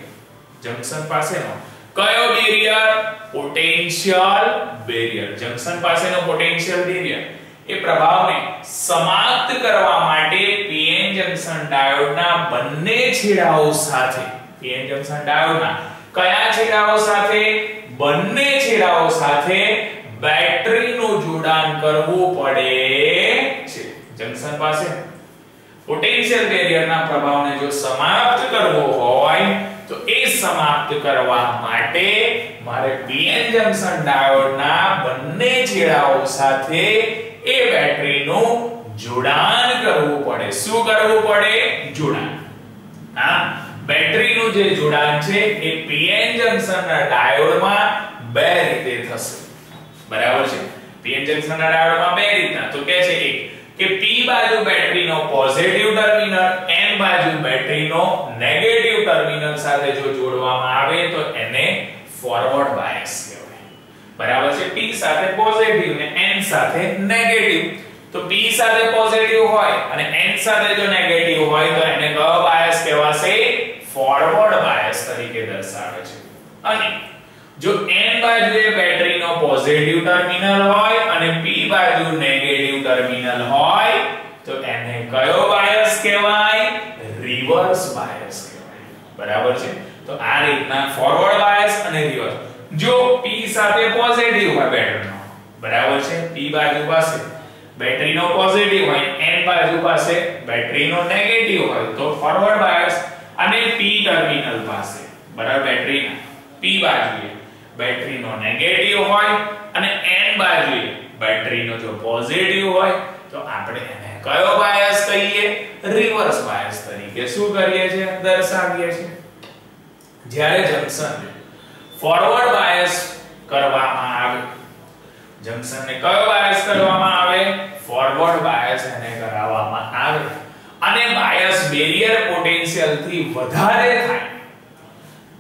જંકશન પાસેનો કયો બેરિયર પોટેન્શિયલ બેરિયર જંકશન પાસેનો પોટેન્શિયલ બેરિયર એ પ્રભાવને સમાપ્ત કરવા માટે પીએન જંકશન ડાયોડના બંને છેડાઓ સાથે પીએન જંકશન ડાયોડના કયા છેડાઓ સાથે બંને છેડાઓ સાથે બેટરીનું જોડાણ કરવું પડે છે જંકશન પાસે પોટેન્શિયલ બેરિયરના પ્રભાવને જો સમાપ્ત કરવો હોય તો એ સમાપ્ત કરવા માટે મારે પીએન જંકશન ડાયોડના બંને છેડાઓ સાથે એ બેટરીનું જોડાણ કરવું પડે શું કરવું પડે જોડાણ હા બેટરીનું જે જોડાણ છે એ પીએન જંકશનના ડાયોડમાં બે રીતે થશે બરાબર છે પીએન જંકશનના ડાયોડમાં બે રીતના તો કે છે એક કે p બાજુ બેટરીનો પોઝિટિવ ટર્મિનલ n બાજુ બેટરીનો નેગેટિવ ટર્મિનલ સાથે જો જોડવામાં આવે તો એને ફોરવર્ડ બાયસ કહેવાય બરાબર છે p સાથે પોઝિટિવ ને n સાથે નેગેટિવ તો p સાથે પોઝિટિવ હોય અને n સાથે જો નેગેટિવ હોય તો એને કયો બાયસ કહેવાશે ફોરવર્ડ બાયસ તરીકે દર્શાવે છે અને જો n બાજુએ બેટરીનો પોઝિટિવ ટર્મિનલ હોય અને p બાજુ નેગેટિવ ટર્મિનલ હોય તો એને કયો બાયસ કહેવાય રિવર્સ બાયસ કહેવાય બરાબર છે તો આ રીતના ફોરવર્ડ બાયસ અને રિવર્સ જો p સાથે પોઝિટિવ હોય બેટરીનો બરાબર છે p બાજુ પાસે બેટરીનો પોઝિટિવ હોય n બાજુ પાસે બેટરીનો નેગેટિવ હોય તો ફોરવર્ડ બાયસ અને p ટર્મિનલ પાસે બરાબર બેટરીના p બાજુએ બેટરીનો નેગેટિવ હોય અને n બાજુએ બેટરીનો જો પોઝિટિવ હોય તો આપણે એને કયો બાયસ કહીએ રિવર્સ બાયસ તરીકે શું કરીએ છીએ દર્શાવીએ છીએ જ્યારે જંકશન ફોરવર્ડ બાયસ કરવામાં આવે જંકશનને કયો બાયસ કરવામાં આવે ફોરવર્ડ બાયસ એને કરાવવામાં આવે અને બાયસ બેરિયર પોટેન્શિયલ થી વધારે થાય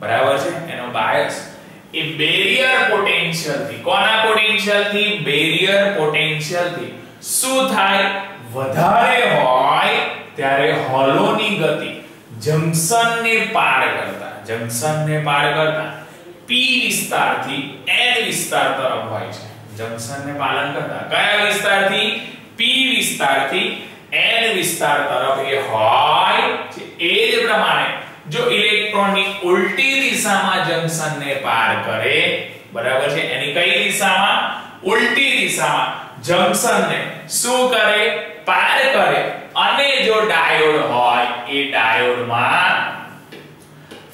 બરાબર છે એનો બાયસ એ બેરિયર પોટેન્શિયલ થી કોના પોટેન્શિયલ થી બેરિયર પોટેન્શિયલ થી શું થાય વધારે હોય ત્યારે હોલોની ગતિ જંકશનને પાર કરતા p વિસ્તારથી n વિસ્તાર તરફ હોય છે જંકશનને પાલન કરતા કયા વિસ્તારથી p વિસ્તારથી n વિસ્તાર તરફ એ હોય છે એ જ પ્રમાણે જો ઇલેક્ટ્રોનની ઉલટી દિશામાં જંકશનને પાર કરે બરાબર છે એની કઈ દિશામાં ઉલટી દિશામાં જંકશનને શું કરે પાર કરે અને જો ડાયોડ હોય એ ડાયોડમાં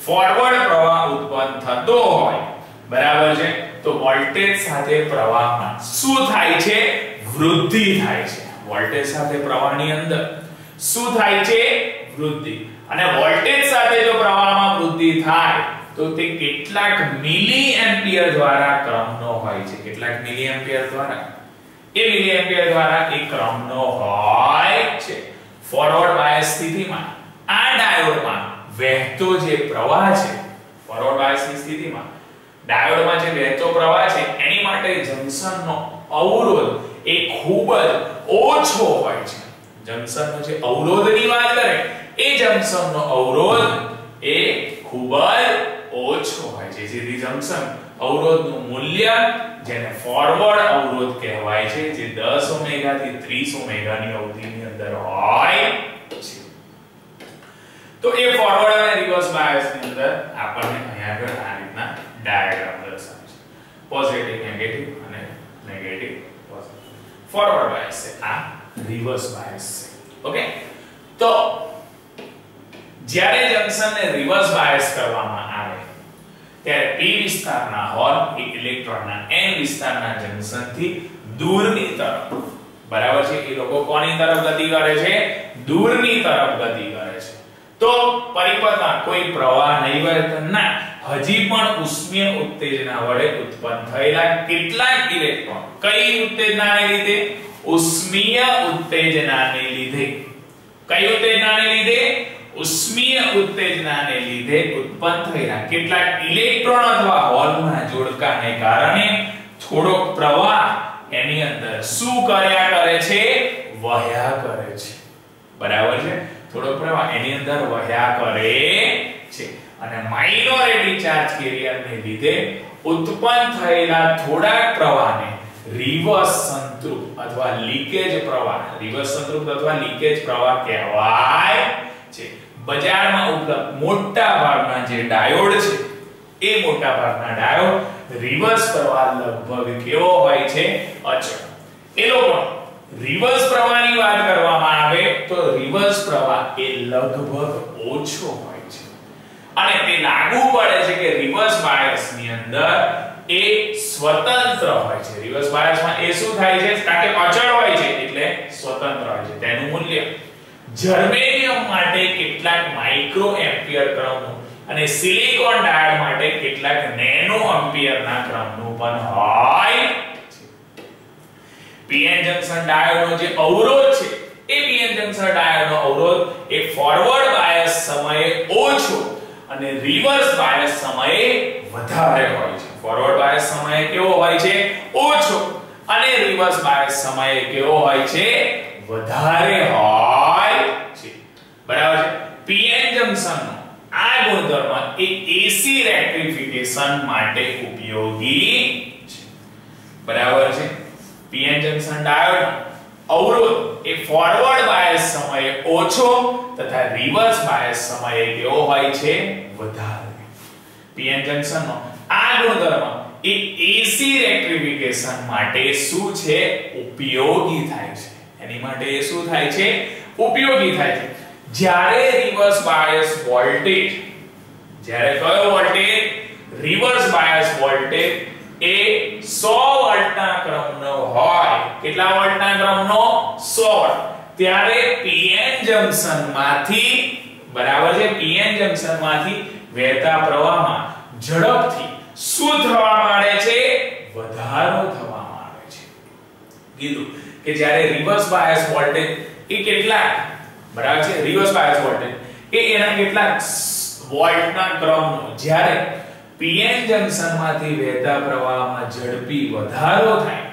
ફોરવર્ડ પ્રવાહ ઉત્પન્ન થતો હોય બરાબર છે તો વોલ્ટેજ સાથે પ્રવાહમાં શું થાય છે વૃદ્ધિ થાય છે વોલ્ટેજ સાથે પ્રવાહની અંદર શું થાય છે વૃદ્ધિ અને વોલ્ટેજ સાથે જો પ્રવાહમાં વૃદ્ધિ થાય તો તે કેટલાક મિલી એમ્પિયર દ્વારા ક્રમનો હોય છે કેટલાક મિલી એમ્પિયર દ્વારા એ મિલી એમ્પિયર દ્વારા એ ક્રમનો હોય છે ફોરવર્ડ બાયસ સ્થિતિમાં આ ડાયોડમાં વહેતો જે પ્રવાહ છે ફોરવર્ડ બાયસની સ્થિતિમાં ડાયોડમાં જે વહેતો પ્રવાહ છે એની માટે જંકશનનો અવરોધ એ ખૂબ જ ઓછો હોય છે જંકશનનો જે અવરોધની વાત કરે એ જંક્શનનો અવરોધ એ ખૂબ જ ઓછો હોય છે. જેથી જંક્શન અવરોધનું મૂલ્ય જેને ફોરવર્ડ અવરોધ કહેવાય છે, જે 10 ઓમેગા થી 30 ઓમેગાની અવધિની અંદર હોય છે. તો એ ફોરવર્ડ અને રિવર્સ બાયસની અંદર આપણને અહીંયા આગળ આ રીતના ડાયાગ્રામ દર્શાવે છે. પોઝિટિવ નેગેટિવ અને નેગેટિવ પોઝિટિવ. ફોરવર્ડ બાયસ છે, આ રિવર્સ બાયસ છે. ઓકે, તો જ્યારે જંક્શનને રિવર્સ બાયસ કરવામાં આવે ત્યારે p વિસ્તારના હોલ એ ઇલેક્ટ્રોનના n વિસ્તારના જંક્શનથી દૂરની તરફ, બરાબર છે, એ લોકો કોની તરફ ગતિ કરે છે? દૂરની તરફ ગતિ કરે છે. તો પરિપથમાં કોઈ પ્રવાહ નહીવતના હજી પણ ઉષ્મીય ઉત્તેજના વડે ઉત્પન્ન થયેલા કેટલાક ઇલેક્ટ્રોન કઈ ઉત્તેજનાને લીધે? ઉષ્મીય ઉત્તેજનાને લીધે. કઈ ઉત્તેજનાને લીધે? ઉષ્મીય ઉત્તેજનાને લીધે ઉત્પન્ન થયેલા કેટલાક ઇલેક્ટ્રોન અથવા હોલના જોડકાને કારણે થોડોક પ્રવાહ એની અંદર શું કર્યા કરે છે? વહ્યા કરે છે. બરાબર છે, થોડોક પ્રવાહ એની અંદર વહ્યા કરે છે. અને માઇનોરિટી ચાર્જ કેરિયરને લીધે ઉત્પન્ન થયેલા થોડાક પ્રવાહને રિવર્સ સંતૃપ્ત અથવા લીકેજ પ્રવાહ, રિવર્સ સંતૃપ્ત અથવા લીકેજ પ્રવાહ કહેવાય છે. બજારમાં ઉપલબ્ધ મોટા ભાગના જે ડાયોડ છે, એ મોટા ભાગના ડાયોડ રિવર્સ પ્રવાહ લગભગ કેવો હોય છે? અચળ. એ લોકો રિવર્સ પ્રવાહની વાત કરવામાં આવે તો રિવર્સ પ્રવાહ એ લગભગ ઓછો હોય છે. અને તે લાગુ પડે છે કે રિવર્સ બાયસની અંદર એ સ્વતંત્ર હોય છે. રિવર્સ બાયસમાં એ શું થાય છે? કારણ કે અચળ હોય છે એટલે સ્વતંત્ર હોય છે. તેનું મૂલ્ય જર્મેનિયમ માટે કેટલાક માઇક્રો એમ્પિયર ક્રમનું અને સિલિકોન ડાયોડ માટે કેટલાક નેનો એમ્પિયરના ક્રમનું પણ હોય છે. પીએન જંક્શન ડાયોડનો જે અવરોધ છે, એ પીએન જંક્શન ડાયોડનો અવરોધ એ ફોરવર્ડ બાયસ સમયે ઓછો અને રિવર્સ બાયસ સમયે વધારે હોય છે. ફોરવર્ડ બાયસ સમયે કેવો હોય છે? ઓછો. અને રિવર્સ બાયસ સમયે કેવો હોય છે? વધારે હોય છે. બરાબર છે. પીએન જંક્શનનો આ ગુણધર્મ એ એસી રેક્ટિફિકેશન માટે ઉપયોગી છે. બરાબર છે. પીએન જંક્શન ડાયોડ અવરોધ એ ફોરવર્ડ બાયસ સમયે ઓછો તથા રિવર્સ બાયસ સમયે કેવો હોય છે? વધારે. પીએન જંક્શનનો આ ગુણધર્મ એ એસી રેક્ટિફિકેશન માટે શું છે? ઉપયોગી થાય છે. એની માટે એ શું થાય છે? ઉપયોગી થાય છે. જ્યારે રિવર્સ બાયસ વોલ્ટેજ, જ્યારે કયો વોલ્ટેજ? રિવર્સ બાયસ વોલ્ટેજ એ 100 વોલ્ટના ક્રમનો હોય. કેટલા વોલ્ટના ક્રમનો? 100 વોલ્ટ. ત્યારે પીએન જંક્શનમાંથી, બરાબર છે, પીએન જંક્શનમાંથી વહેતા પ્રવાહમાં ઝડપથી શું થવા માંડે છે? વધારો થવા માંડે છે. કીધું કે જ્યારે રિવર્સ બાયસ વોલ્ટેજ એ કેટલા, બરાબર છે, રિવર્સ બાયસ વોલ્ટેજ એ એના કેટલાક વોલ્ટના ક્રમનો જ્યારે પીએન જંક્શનમાંથી વહેતા પ્રવાહમાં ઝડપી વધારો થાય,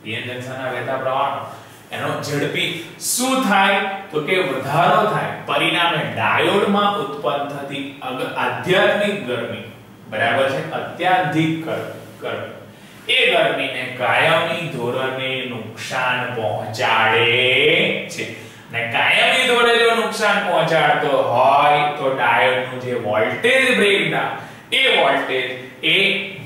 પીએન જંક્શનના વહેતા પ્રવાહનો એનો ઝડપી શું થાય? તો કે વધારો થાય. પરિણામે ડાયોડમાં ઉત્પન્ન થતી આધ્યાત્મિક ગરમી, બરાબર છે, અત્યાધિક ગરમી, એ ગરમીને કાયમી ધોરણે નુકસાન પહોંચાડે છે. ને કાયમી ધોરણે જો નુકસાન પહોંચાડતો હોય તો ડાયોડનું જે વોલ્ટેજ બ્રેકડાઉન, એ વોલ્ટેજ એ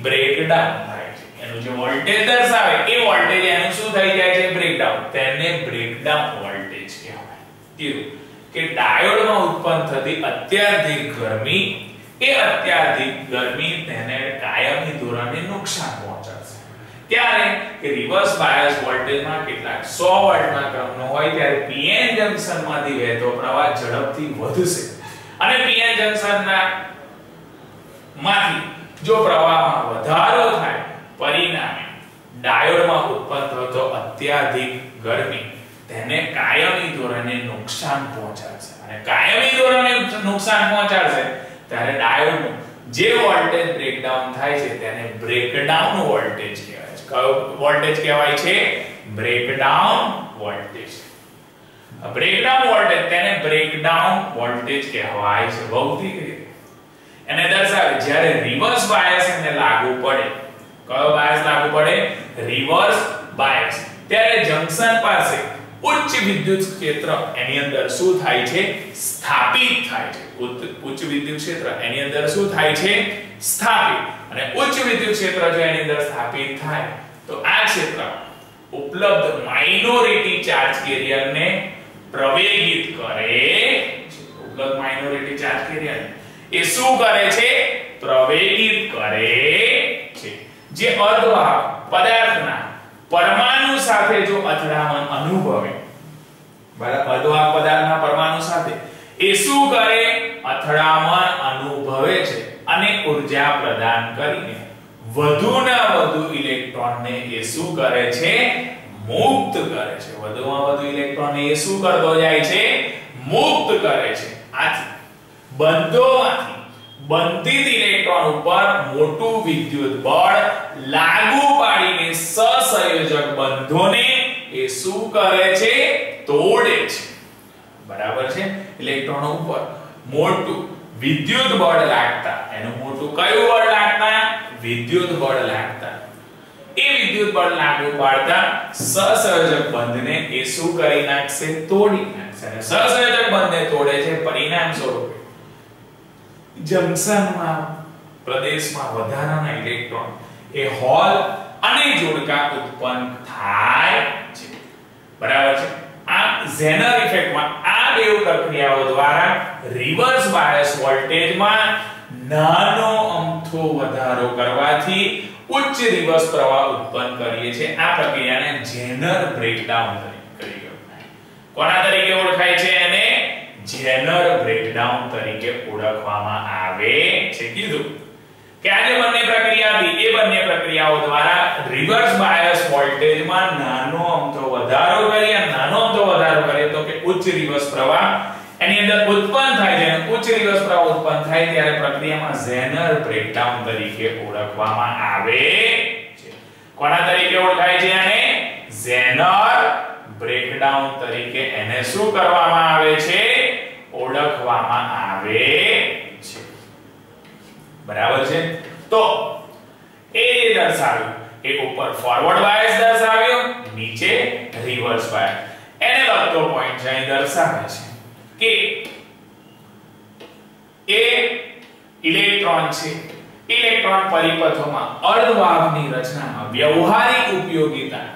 બ્રેકડાઉન થાય છે. એનું જે વોલ્ટેજ દર્શાવે એ વોલ્ટેજ એનું શું થઈ જાય છે? બ્રેકડાઉન. તેને બ્રેકડાઉન વોલ્ટેજ કહેવાય. કીધું કે ડાયોડમાં ઉત્પન્ન થતી અત્યાધિક ગરમી, એ અત્યાધિક ગરમી તેને કાયમી ધોરણે નુકસાન પહોંચાડશે. ત્યારે કે રિવર્સ બાયસ વોલ્ટેજમાં કેટલાક 100 વોલ્ટના ક્રમનો હોય ત્યારે પીએન જંક્શનમાંથી વહેતો પ્રવાહ ઝડપથી વધશે. અને પીએન જંક્શનના માંથી જો પ્રવાહમાં વધારો થાય, પરિણામે ડાયોડમાં ઉત્પન્ન થતો અત્યાધિક ગરમી તેને કાયમી ધોરણે નુકસાન પહોંચાડશે. અને કાયમી ધોરણે નુકસાન પહોંચાડશે ત્યારે ડાયોડનું જે વોલ્ટેજ બ્રેકડાઉન થાય છે તેને બ્રેકડાઉન વોલ્ટેજ કહેવાય છે. કયો વોલ્ટેજ કહેવાય છે? Breakdown voltage. બ્રેકડાઉન વોલ્ટેજ તેને બ્રેકડાઉન વોલ્ટેજ કહેવાય છે ભૌતિક રીતે. એને દર્શાવે જ્યારે રિવર્સ બાયસ એને લાગુ પડે. કયો બાયસ લાગુ પડે? Reverse bias. ત્યારે જંકશન પાસે ઉચ્ચ વિદ્યુત ક્ષેત્ર એની અંદર શું થાય છે? સ્થાપિત થાય છે. ઉચ્ચ વિદ્યુત ક્ષેત્ર એની અંદર શું થાય છે? સ્થાપિત. અને ઉચ્ચ વિદ્યુત ક્ષેત્ર જો એની અંદર સ્થાપિત થાય તો આ ક્ષેત્ર ઉપલબ્ધ માઇનોરિટી ચાર્જ કેરિયરને પ્રવેગિત કરે છે. ઉપલબ્ધ માઇનોરિટી ચાર્જ કેરિયર એ શું કરે છે? પ્રવેગિત કરે છે. જે અર્ધવાહક પદાર્થના પરમાણુ સાથે જો અથડામણ અનુભવે, બરાબર, અર્ધવાહક પદાર્થના પરમાણુ સાથે એ શું કરે? અથડામણ અનુભવે છે અને ઊર્જા પ્રદાન કરીને વધુના વધુ ઇલેક્ટ્રોનને એ શું કરે છે? મુક્ત કરે છે. વધુમાં વધુ ઇલેક્ટ્રોનને એ શું કરતો જાય છે? મુક્ત કરે છે. આથી બંધોમાંથી બંધિત ઇલેક્ટ્રોન ઉપર મોટું વિદ્યુત બળ લાગુ પાડીને સહસંયોજક બંધોને એ શું કરે છે? તોડે છે. બરાબર છે. ઇલેક્ટ્રોન ઉપર મોટું વિદ્યુત બળ લાગતા, એનું મોટું કયું બળ લાગતા? વિદ્યુત બળ લાગતા. એ વિદ્યુત બળ લાગુ પાડતા સહસંયોજક બંધને એ શું કરી નાખશે? તોડી નાખશે. અને સહસંયોજક બંધને તોડે છે. પરિણામ સ્વરૂપે જંકશનમાં પ્રદેશમાં વધારાના ઇલેક્ટ્રોન એ હોલ અને જોડકા ઉત્પન્ન થાય છે. બરાબર છે. આ ઝેનર ઇફેક્ટમાં આ બે પ્રક્રિયાઓ દ્વારા રિવર્સ બાયસ વોલ્ટેજમાં નાનો અમથો વધારો કરવાથી ઉચ્ચ રિવર્સ પ્રવાહ ઉત્પન્ન કરીએ છીએ. આ પ્રક્રિયાને ઝેનર બ્રેકડાઉન તરીકે ઓળખાય. કોના તરીકે ઓળખાય છે? એને ઝેનર બ્રેકડાઉન તરીકે ઓળખવામાં આવે છે. કીધું કે આ જે બંને પ્રક્રિયા હતી એ બંને પ્રક્રિયાઓ દ્વારા રિવર્સ બાયસ વોલ્ટેજમાં નાનો અમથો વધારો કરીએ. નાનો અમથો વધારો કરીએ તો કે ઉચ્ચ રિવર્સ પ્રવાહ એની અંદર ઉત્પન્ન થાય છે. અને ઉચ્ચ રિવર્સ પ્રવાહ ઉત્પન્ન થાય ત્યારે પ્રક્રિયામાં ઝેનર બ્રેકડાઉન તરીકે ઓળખવામાં આવે છે. કોના તરીકે ઓળખાય છે? આને ઝેનર બ્રેકડાઉન તરીકે એને શું કરવામાં આવે છે? ઓળખવામાં આવે છે. બરાબર છે. તો એ દર્શાવ્યું, એ ઉપર ફોરવર્ડ બાયસ દર્શાવ્યો, નીચે રિવર્સ બાયસ. એને લગતો પોઈન્ટ છે અહીં દર્શાવે છે કે એ ઇલેક્ટ્રોન છે, ઇલેક્ટ્રોન પરિપથોમાં અર્ધવાહકની રચનામાં વ્યવહારિક ઉપયોગિતા,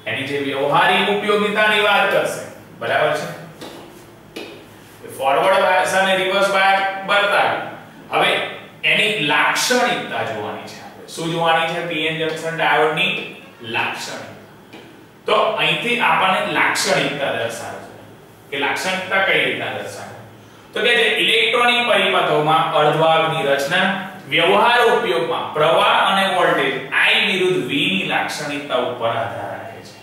એની જે વ્યવહારિક ઉપયોગિતાની વાત કરશે. બરાબર છે. ફોરવર્ડ બાયસ અને રિવર્સ બાયસ બતાવ્યું. હવે એની લાક્ષણિકતા જોવાની છે. આપણે શું જોવાની છે? પીએન જંકશન ડાયોડની લાક્ષણિકતા. તો અહીંથી આપણને લાક્ષણિકતા દર્શાવે છે કે લાક્ષણિકતા કઈ રીતે દર્શાવે? તો કે જે ઇલેક્ટ્રોનિક પરિપથોમાં અર્ધવાહકની રચના વ્યવહાર ઉપયોગમાં પ્રવાહ અને વોલ્ટેજ I વિરુદ્ધ V ની લાક્ષણિકતા ઉપર આધાર રાખે છે.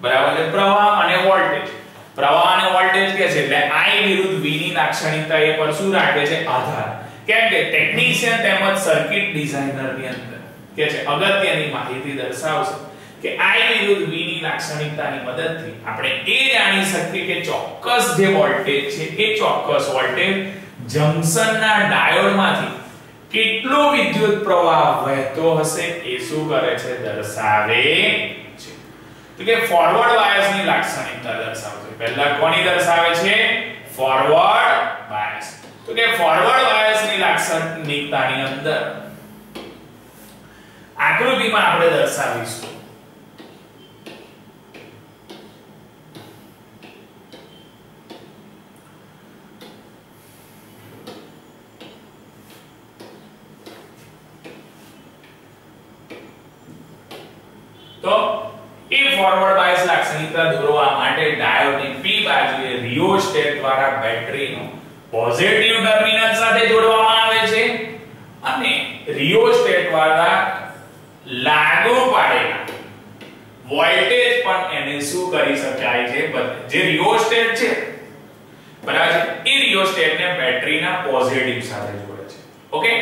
બરાબર છે. પ્રવાહ અને વોલ્ટેજ, પ્રવાહ અને વોલ્ટેજ કે છે એટલે I વિરુદ્ધ V ની લાક્ષણિકતા એ પર શું રાખે છે? આધાર. કેમ કે ટેકનિશિયન તેમજ સર્કિટ ડિઝાઇનર ની અંદર કે છે અગત્યની માહિતી દર્શાવશે કે I વિરુદ્ધ V ની લાક્ષણિકતાની મદદથી આપણે એ જાણી શકીએ કે ચોક્કસ જે વોલ્ટેજ છે એ ચોક્કસ વોલ્ટેજ જંકશનના ડાયોડમાંથી કેટલો વિદ્યુત પ્રવાહ વહેતો હશે એ શું કરે છે? દર્શાવે છે. તો કે ફોરવર્ડ બાયસની લાક્ષણિકતા દર્શાવે છે. પહેલા કોની દર્શાવે છે? Forward bias. તો કે ફોરવર્ડ બાયસની લાક્ષણિકતાની અંદર આકૃતિમાં આપણે દર્શાવીશું. તો એ ફોરવર્ડ બાયસ લાક્ષણિકતા દોરવા માટે ડાયોડની P બાજુએ રિયોસ્ટેટ દ્વારા બેટરીનો પોઝિટિવ ટર્મિનલ સાથે જોડવામાં આવે છે અને રિયોસ્ટેટ દ્વારા લાગુ પાડેલા વોલ્ટેજ પણ એને શું કરી શકાય છે? જે રિયોસ્ટેટ છે, બરાબર છે, એ રિયોસ્ટેટને બેટરીના પોઝિટિવ સાથે જોડે છે. ઓકે,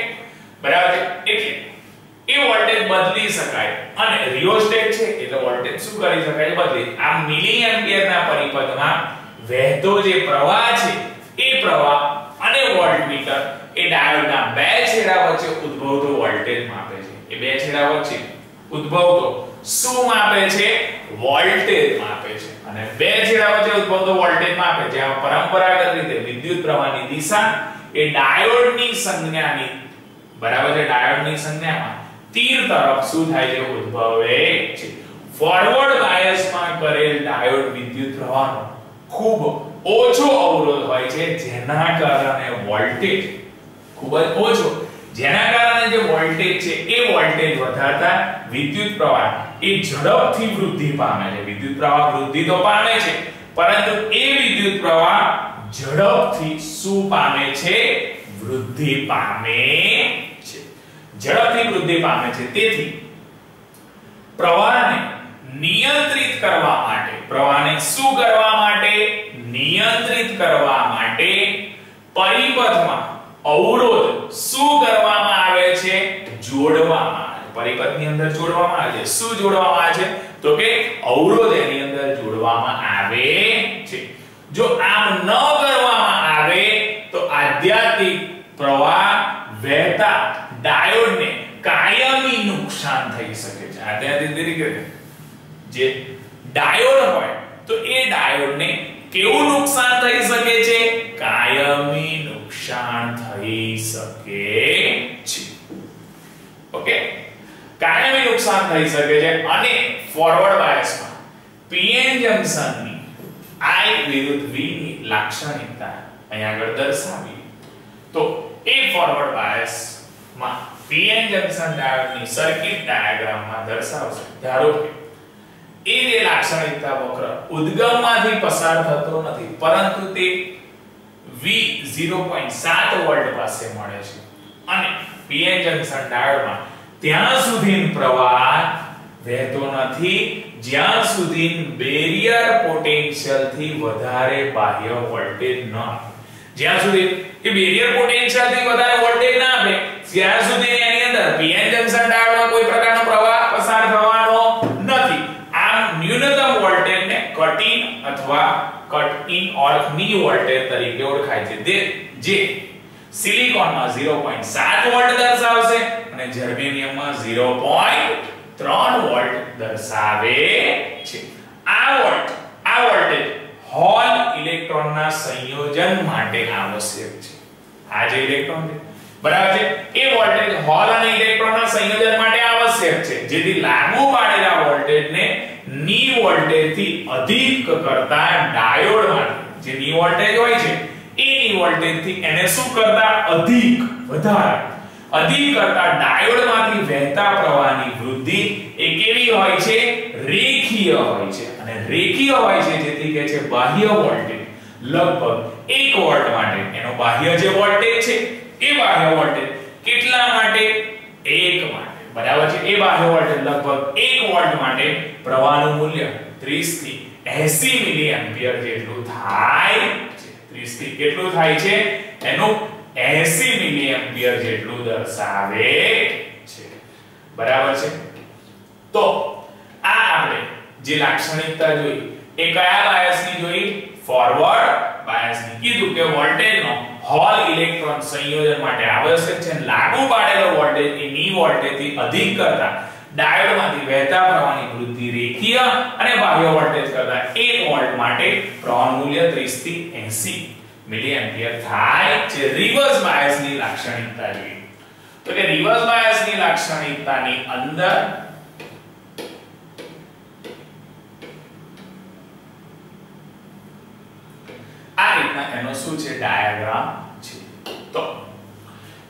બરાબર છે. એટલે એ વોલ્ટેજ બદલી શકાય અને રિયોસ્ટેટ છે એટલે વોલ્ટેજ શું કરી શકાય? બદલી. આ મિલી એમ્પિયરના પરિપથમાં વહેતો જે પ્રવાહ છે એ પ્રવાહ અને વોલ્ટમીટર એ ડાયોડના બે છેડા વચ્ચે ઉદ્ભવતો વોલ્ટેજ માપે છે. એ બે છેડા વચ્ચે ઉદ્ભવતો શું માપે છે? વોલ્ટેજ માપે છે. અને બે છેડા વચ્ચે ઉદ્ભવતો વોલ્ટેજ માપે છે. આ પરંપરાગત રીતે વિદ્યુત પ્રવાહની દિશા એ ડાયોડની સંજ્ઞાની બરાબર છે. ડાયોડની સંજ્ઞામાં તીર તરફ શું થાય છે? ઉદ્ભવે છે. ફોરવર્ડ બાયસમાં કરેલ ડાયોડ વિદ્યુત પ્રવાહનો ખૂબ ઓછો અવરોધ હોય છે, જેના કારણે વોલ્ટેજ ખૂબ જ ઓછો, જેના કારણે જે વોલ્ટેજ છે એ વોલ્ટેજ વધારતા વિદ્યુત પ્રવાહ એ ઝડપથી વૃદ્ધિ પામે છે. વિદ્યુત પ્રવાહ વૃદ્ધિ તો પામે છે, પરંતુ એ વિદ્યુત પ્રવાહ ઝડપથી શું પામે છે? વૃદ્ધિ પામે છે. ઝડપથી વૃદ્ધિ પામે છે. તેથી પ્રવાહને નિયંત્રિત કરવા માટે, પ્રવાહને શું કરવા માટે? નિયંત્રિત કરવા માટે પરિપથમાં અવરોધ શું કરવામાં આવે છે? જોડવામાં આવે છે. પરિપથની અંદર જોડવામાં આવે છે. શું જોડવામાં આવે છે? તો કે અવરોધ એની અંદર જોડવામાં આવે છે. જો આમ ન કરવામાં આવે તો આધ્યાત્મિક પ્રવાહ વહેતા ડાયોડને કાયમી નુકસાન થઈ શકે છે. આધ્યાત્મિક તરીકે જે ડાયોડ હોય તો એ ડાયોડને કેવું નુકસાન થઈ શકે છે? કાયમી નુકસાન થઈ શકે છે. ઓકે, કાયમી નુકસાન થઈ શકે છે. અને ફોરવર્ડ બાયસમાં પીએન જંકશનની I વિરુદ્ધ V ની લાક્ષણિકતા અહીંયા આગળ દર્શાવી તો એ ફોરવર્ડ બાયસમાં પીએન જંકશન ડાયોડની સર્કિટ ડાયાગ્રામમાં દર્શાવશે. ધારો કે એ જે લાક્ષણિકતા વક્ર ઉદ્ગમમાંથી પસાર થતો નથી, પરંતુ તે V 0.7 વોલ્ટ પાસે મળે છે. અને પીએન જંકશન ડાયોડમાં ત્યાં સુધી પ્રવાહ વહેતો નથી જ્યાં સુધી બેરિયર પોટેન્શિયલ થી વધારે બાહ્ય વોલ્ટેજ ન આપે. જ્યાં સુધી એ બેરિયર પોટેન્શિયલ થી વધારે વોલ્ટેજ ના આપે ત્યાં સુધી એની અંદર પીએન જંકશન ડાયોડમાં કોઈ પ્રકારનો પ્રવાહ પસાર થવાનો નથી. આમ ન્યૂનતમ વોલ્ટેજને કટ ઇન અથવા કટ ઇન ઓર ની વોલ્ટેજ તરીકે ઓળખાય છે. જે સિલિકોનમાં 0.7 વોલ્ટ દર્શાવશે અને જર્મેનિયમમાં 0.3 વોલ્ટ દર્શાવે છે. આ વોલ્ટેજ હોલ ઇલેક્ટ્રોનના સંયોજન માટે આવશ્યક છે. આ જે ઇલેક્ટ્રોન છે બરાબર છે એ વોલ્ટેજ હોલ અને ઇલેક્ટ્રોનના સંયોજન માટે આવશ્યક છે, જેથી લાગુ પાડેલા વોલ્ટેજને ની વોલ્ટેજથી અધિક કરતા ડાયોડમાં જે ની વોલ્ટેજ હોય છે એ ની વોલ્ટેજથી એને શું કરતા? અધિક, વધારે અધિક કરતા ડાયોડમાંથી વહેતા પ્રવાહની વૃદ્ધિ એ કેવી હોય છે? રેખીય હોય છે. અને રેખીય હોય છે જેથી કહે છે બાહ્ય વોલ્ટેજ લગભગ 1 વોલ્ટ માટે એનો બાહ્ય જે વોલ્ટેજ છે એ બાહ્ય વોલ્ટેજ કેટલા માટે? 1 માટે. બરાબર છે. એ બાહ્ય વોલ્ટેજ લગભગ 1 વોલ્ટ માટે પ્રવાહનું મૂલ્ય 30 થી 80 મિલી એમ્પિયર જેટલું થાય છે. 30 થી કેટલું થાય છે? એનું 80 મિલી એમ્પિયર જેટલું દર્શાવે છે. બરાબર છે. તો આ આપણે જે લાક્ષણિકતા જોઈ એ કયા બાયસની જોઈ? ફોરવર્ડ બાયસની. કીધું કે વોલ્ટેજનો હોલ ઇલેક્ટ્રોન સંયોજન માટે આવશ્યક છે. લાગુ પાડેલો વોલ્ટેજ એ ની વોલ્ટેજથી અધિક કરતા ડાયોડમાંથી વહેતા પ્રવાહની વૃદ્ધિ રેખીય અને બાહ્ય વોલ્ટેજ કરતા 1 વોલ્ટ માટે પ્રવાહ મૂલ્ય 30 થી 80 મિલી એમ્પિયર થાય છે. રિવર્સ બાયસની લાક્ષણિકતા જોઈએ તો કે રિવર્સ બાયસની લાક્ષણિકતાની અંદર આ રીતના એનો શું છે? ડાયાગ્રામ છે. તો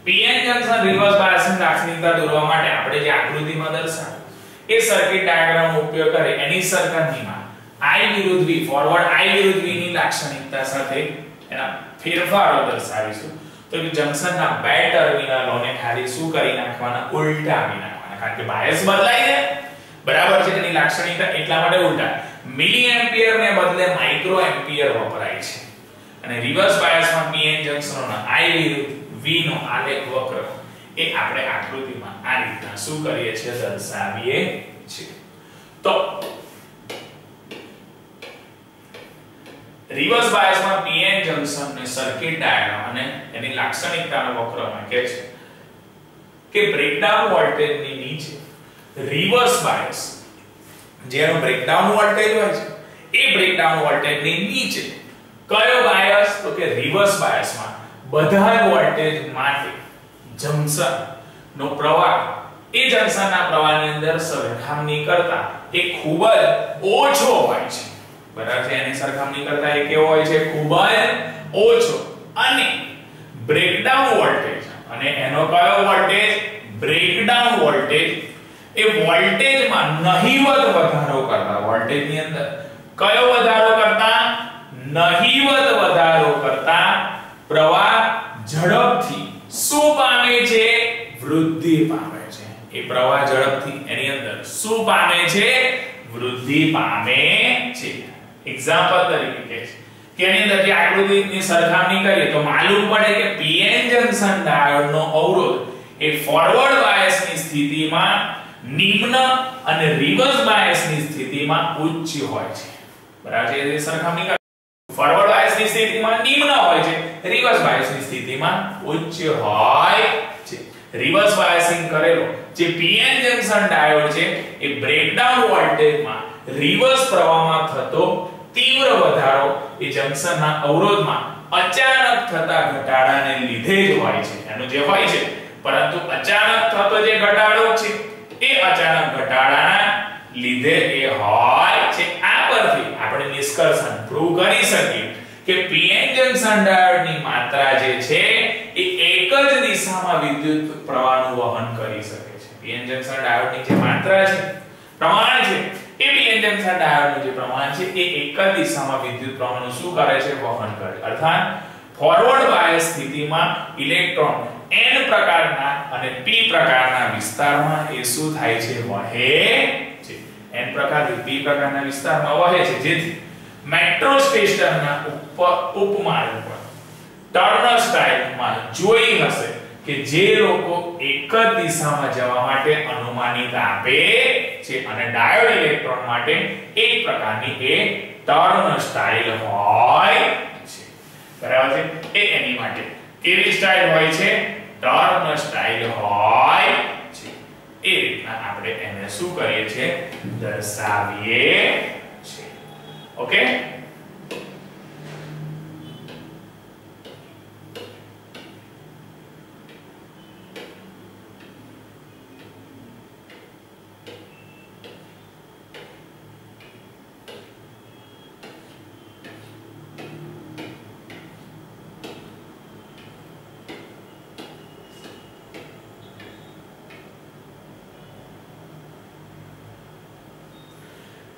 પીએન જંકશન રિવર્સ બાયસની લાક્ષણિકતા દોરવા માટે આપણે જે આકૃતિમાં દર્શાવ્યું એ સર્કિટ ડાયાગ્રામનો ઉપયોગ કરી એની સરખામણીમાં I વિરુદ્ધ V, ફોરવર્ડ I વિરુદ્ધ V ની લાક્ષણિકતા સાથે એના ફેરફારો દર્શાવીશું. તો કે જંકશનના બે ટર્મિનલોને ખાલી શું કરી નાખવાના? ઉલટાવી નાખવાના. કારણ કે બાયસ બદલાય છે. બરાબર છે. એની લાક્ષણિકતા એટલા માટે ઉલટા. મિલી એમ્પિયર ને બદલે માઇક્રો એમ્પિયર વપરાય છે. અને રિવર્સ બાયસમાં પીએન જંકશનોના I વિરુદ્ધ V નો આલેખ વક્ર એ આપણે આકૃતિમાં આ રીતના શું કરીએ છીએ? દર્શાવીએ છીએ. તો રિવર્સ બાયસમાં પીએન જંક્શનને સર્કિટ ડાયાગ્રામ અને એની લાક્ષણિકતાનો વક્રમાં કહે છે કે બ્રેકડાઉન વોલ્ટેજની નીચે રિવર્સ બાયસ જેનો બ્રેકડાઉન વોલ્ટેજ હોય છે એ બ્રેકડાઉન વોલ્ટેજની નીચે કયો બાયસ તો કે રિવર્સ બાયસમાં બધા જ વોલ્ટેજ માટે જંક્શન નો પ્રવાહ એ જંક્શનના પ્રવાહની અંદર સરખામણી કરતા એ ખૂબ જ ઓછો હોય છે બરાબર છે એની સરખામણી કરતા એ કેવો હોય છે ખૂબ જ ઓછો અને બ્રેકડાઉન વોલ્ટેજ અને એનો કયો વોલ્ટેજ બ્રેકડાઉન વોલ્ટેજ એ વોલ્ટેજમાં નહિવત વધારો કરતા વોલ્ટેજની અંદર કયો વધારો કરતા નહિવત વધારો કરતા પ્રવાહ ઝડપથી શું પામે છે વૃદ્ધિ પામે છે એ પ્રવાહ ઝડપથી એની અંદર શું પામે છે વૃદ્ધિ પામે છે એક્ઝામ્પલ તરીકે કહે છે કે એની અંદર જે આકૃતિની સરખામણી કરીએ તો માલુમ પડે કે પીએન જંક્શન ડાયોડનો અવરોધ એ ફોરવર્ડ બાયસની સ્થિતિમાં નિમ્ન અને રિવર્સ બાયસની સ્થિતિમાં ઉચ્ચ હોય છે બરાબર છે એ સરખામણી ફોરવર્ડ બાયસની સ્થિતિમાં નિમ્ન હોય છે રિવર્સ બાયસની સ્થિતિમાં ઉચ્ચ હોય છે રિવર્સ બાયસિંગ કરેલો જે પીએન જંક્શન ડાયોડ છે એ બ્રેકડાઉન વોલ્ટેજમાં રિવર્સ પ્રવાહમાં થતો તીવ્ર વધારો એ જંક્શનના અવરોધમાં અચાનક થતા ઘટાડાને લીધે જ હોય છે એનું જે હોય છે પરંતુ અચાનક થતો જે ઘટાડો છે એ અચાનક ઘટાડાના લીધે એ હોય છે આ પરથી આપણે નિષ્કર્ષણ પ્રૂવ કરી શકીએ કે પીએન જંક્શન ડાયોડની માત્રા જે છે એ એક જ દિશામાં વિદ્યુત પ્રવાહનું વહન કરી શકે છે પીએન જંક્શન ડાયોડની જે માત્રા છે પ્રમાણ છે એ પીએન જંક્શન ડાયોડનું જે પ્રમાણ છે એ એક જ દિશામાં વિદ્યુત પ્રવાહનું શું કરે છે વહન કરે અર્થાત ફોરવર્ડ બાયસ સ્થિતિમાં ઇલેક્ટ્રોન n પ્રકારના અને p પ્રકારના વિસ્તારમાં એ શું થાય છે વહે છે n પ્રકારથી p પ્રકારના વિસ્તારમાં વહે છે જેથી મેટ્રો સ્ટેશનના ઉપમાર્ગ પર ટર્નર સ્ટાઇલમાં જોઈ હશે કે જે લોકો એક જ દિશામાં જવા માટે અનુમાનિત આપે છે અને ડાયોડ ઇલેક્ટ્રોન માટે એક પ્રકારની એ ટર્ન સ્ટાઇલ હોય છે બરાબર છે એની માટે કેવી સ્ટાઇલ હોય છે ટર્ન સ્ટાઇલ હોય છે એ રીતના આપણે એને શું કરીએ છીએ દર્શાવીએ છીએ ઓકે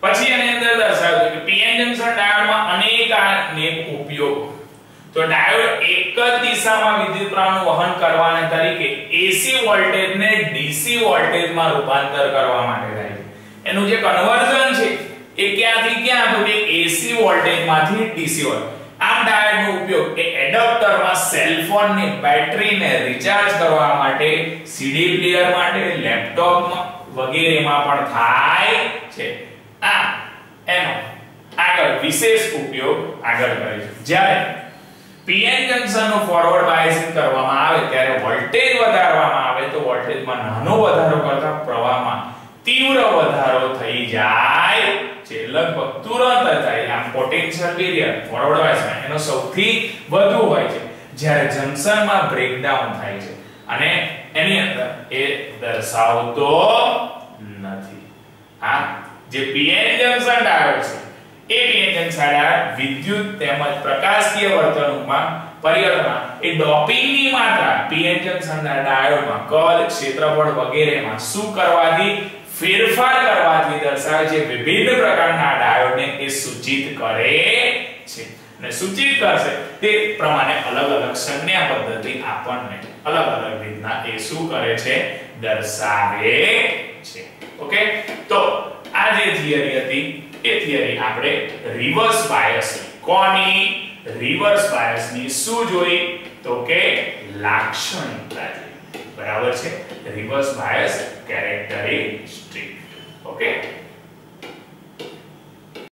પછી એની અંદર દર્શાવ્યું કે પીએન જંક્શન ડાયોડમાં અનેક ઉપયોગ તો ડાયોડ એક જ દિશામાં વિદ્યુત પ્રવાહનું વહન કરવાના તરીકે એસી વોલ્ટેજને ડીસી વોલ્ટેજમાં રૂપાંતર કરવા માટે થાય છે એનું જે કન્વર્ઝન છે એ ક્યાંથી ક્યાં તો કે એસી વોલ્ટેજમાંથી ડીસી વોલ્ટેજ આમ ડાયોડનો ઉપયોગ એ એડપ્ટરમાં સેલ ફોનની બેટરીને રિચાર્જ કરવા માટે સીડી પ્લેયર માટે લેપટોપ વગેરેમાં પણ થાય છે આ એનો આગળ વિશેષ ઉપયોગ આગળ કરીશું જ્યારે પીએન જંક્શનનો ફોરવર્ડ બાયસિંગ કરવામાં આવે ત્યારે વોલ્ટેજ વધારવામાં આવે તો વોલ્ટેજમાં નાનો વધારો કરતા પ્રવાહમાં તીવ્ર વધારો થઈ જાય છે લગભગ તુરંત થાય આમ પોટેન્શિયલ બેરિયર ફોરવર્ડ બાયસમાં એનો સૌથી વધુ હોય છે જ્યારે જંક્શનમાં બ્રેકડાઉન થાય છે અને એની અંદર એ દર્શાવતો નથી આ જે પીએન જંક્શન ડાયોડ છે એ પીએન જંક્શન ડાયોડ વિદ્યુત તેમજ પ્રકાશીય વર્તણૂકમાં પરિવર્તનમાં એ ડોપિંગની માત્રા પીએન જંક્શન ડાયોડમાં કદ ક્ષેત્રફળ વગેરેમાં શું કરવાથી ફેરફાર કરવાથી દર્શાવે છે વિવિધ પ્રકારના ડાયોડને એ સૂચિત કરે છે અને સૂચિત કરશે તે પ્રમાણે અલગ અલગ સંજ્ઞા પદ્ધતિ આપણને અલગ અલગ રીતના એ શું કરે છે દર્શાવે છે ઓકે તો આ જે થિયરી હતી એ થિયરી આપણે રિવર્સ બાયસ કોની રિવર્સ બાયસ ની શું જોઈ તો કે લાક્ષણિકતા જોઈ બરાબર છે રિવર્સ બાયસ કેરેક્ટરિસ્ટિક ઓકે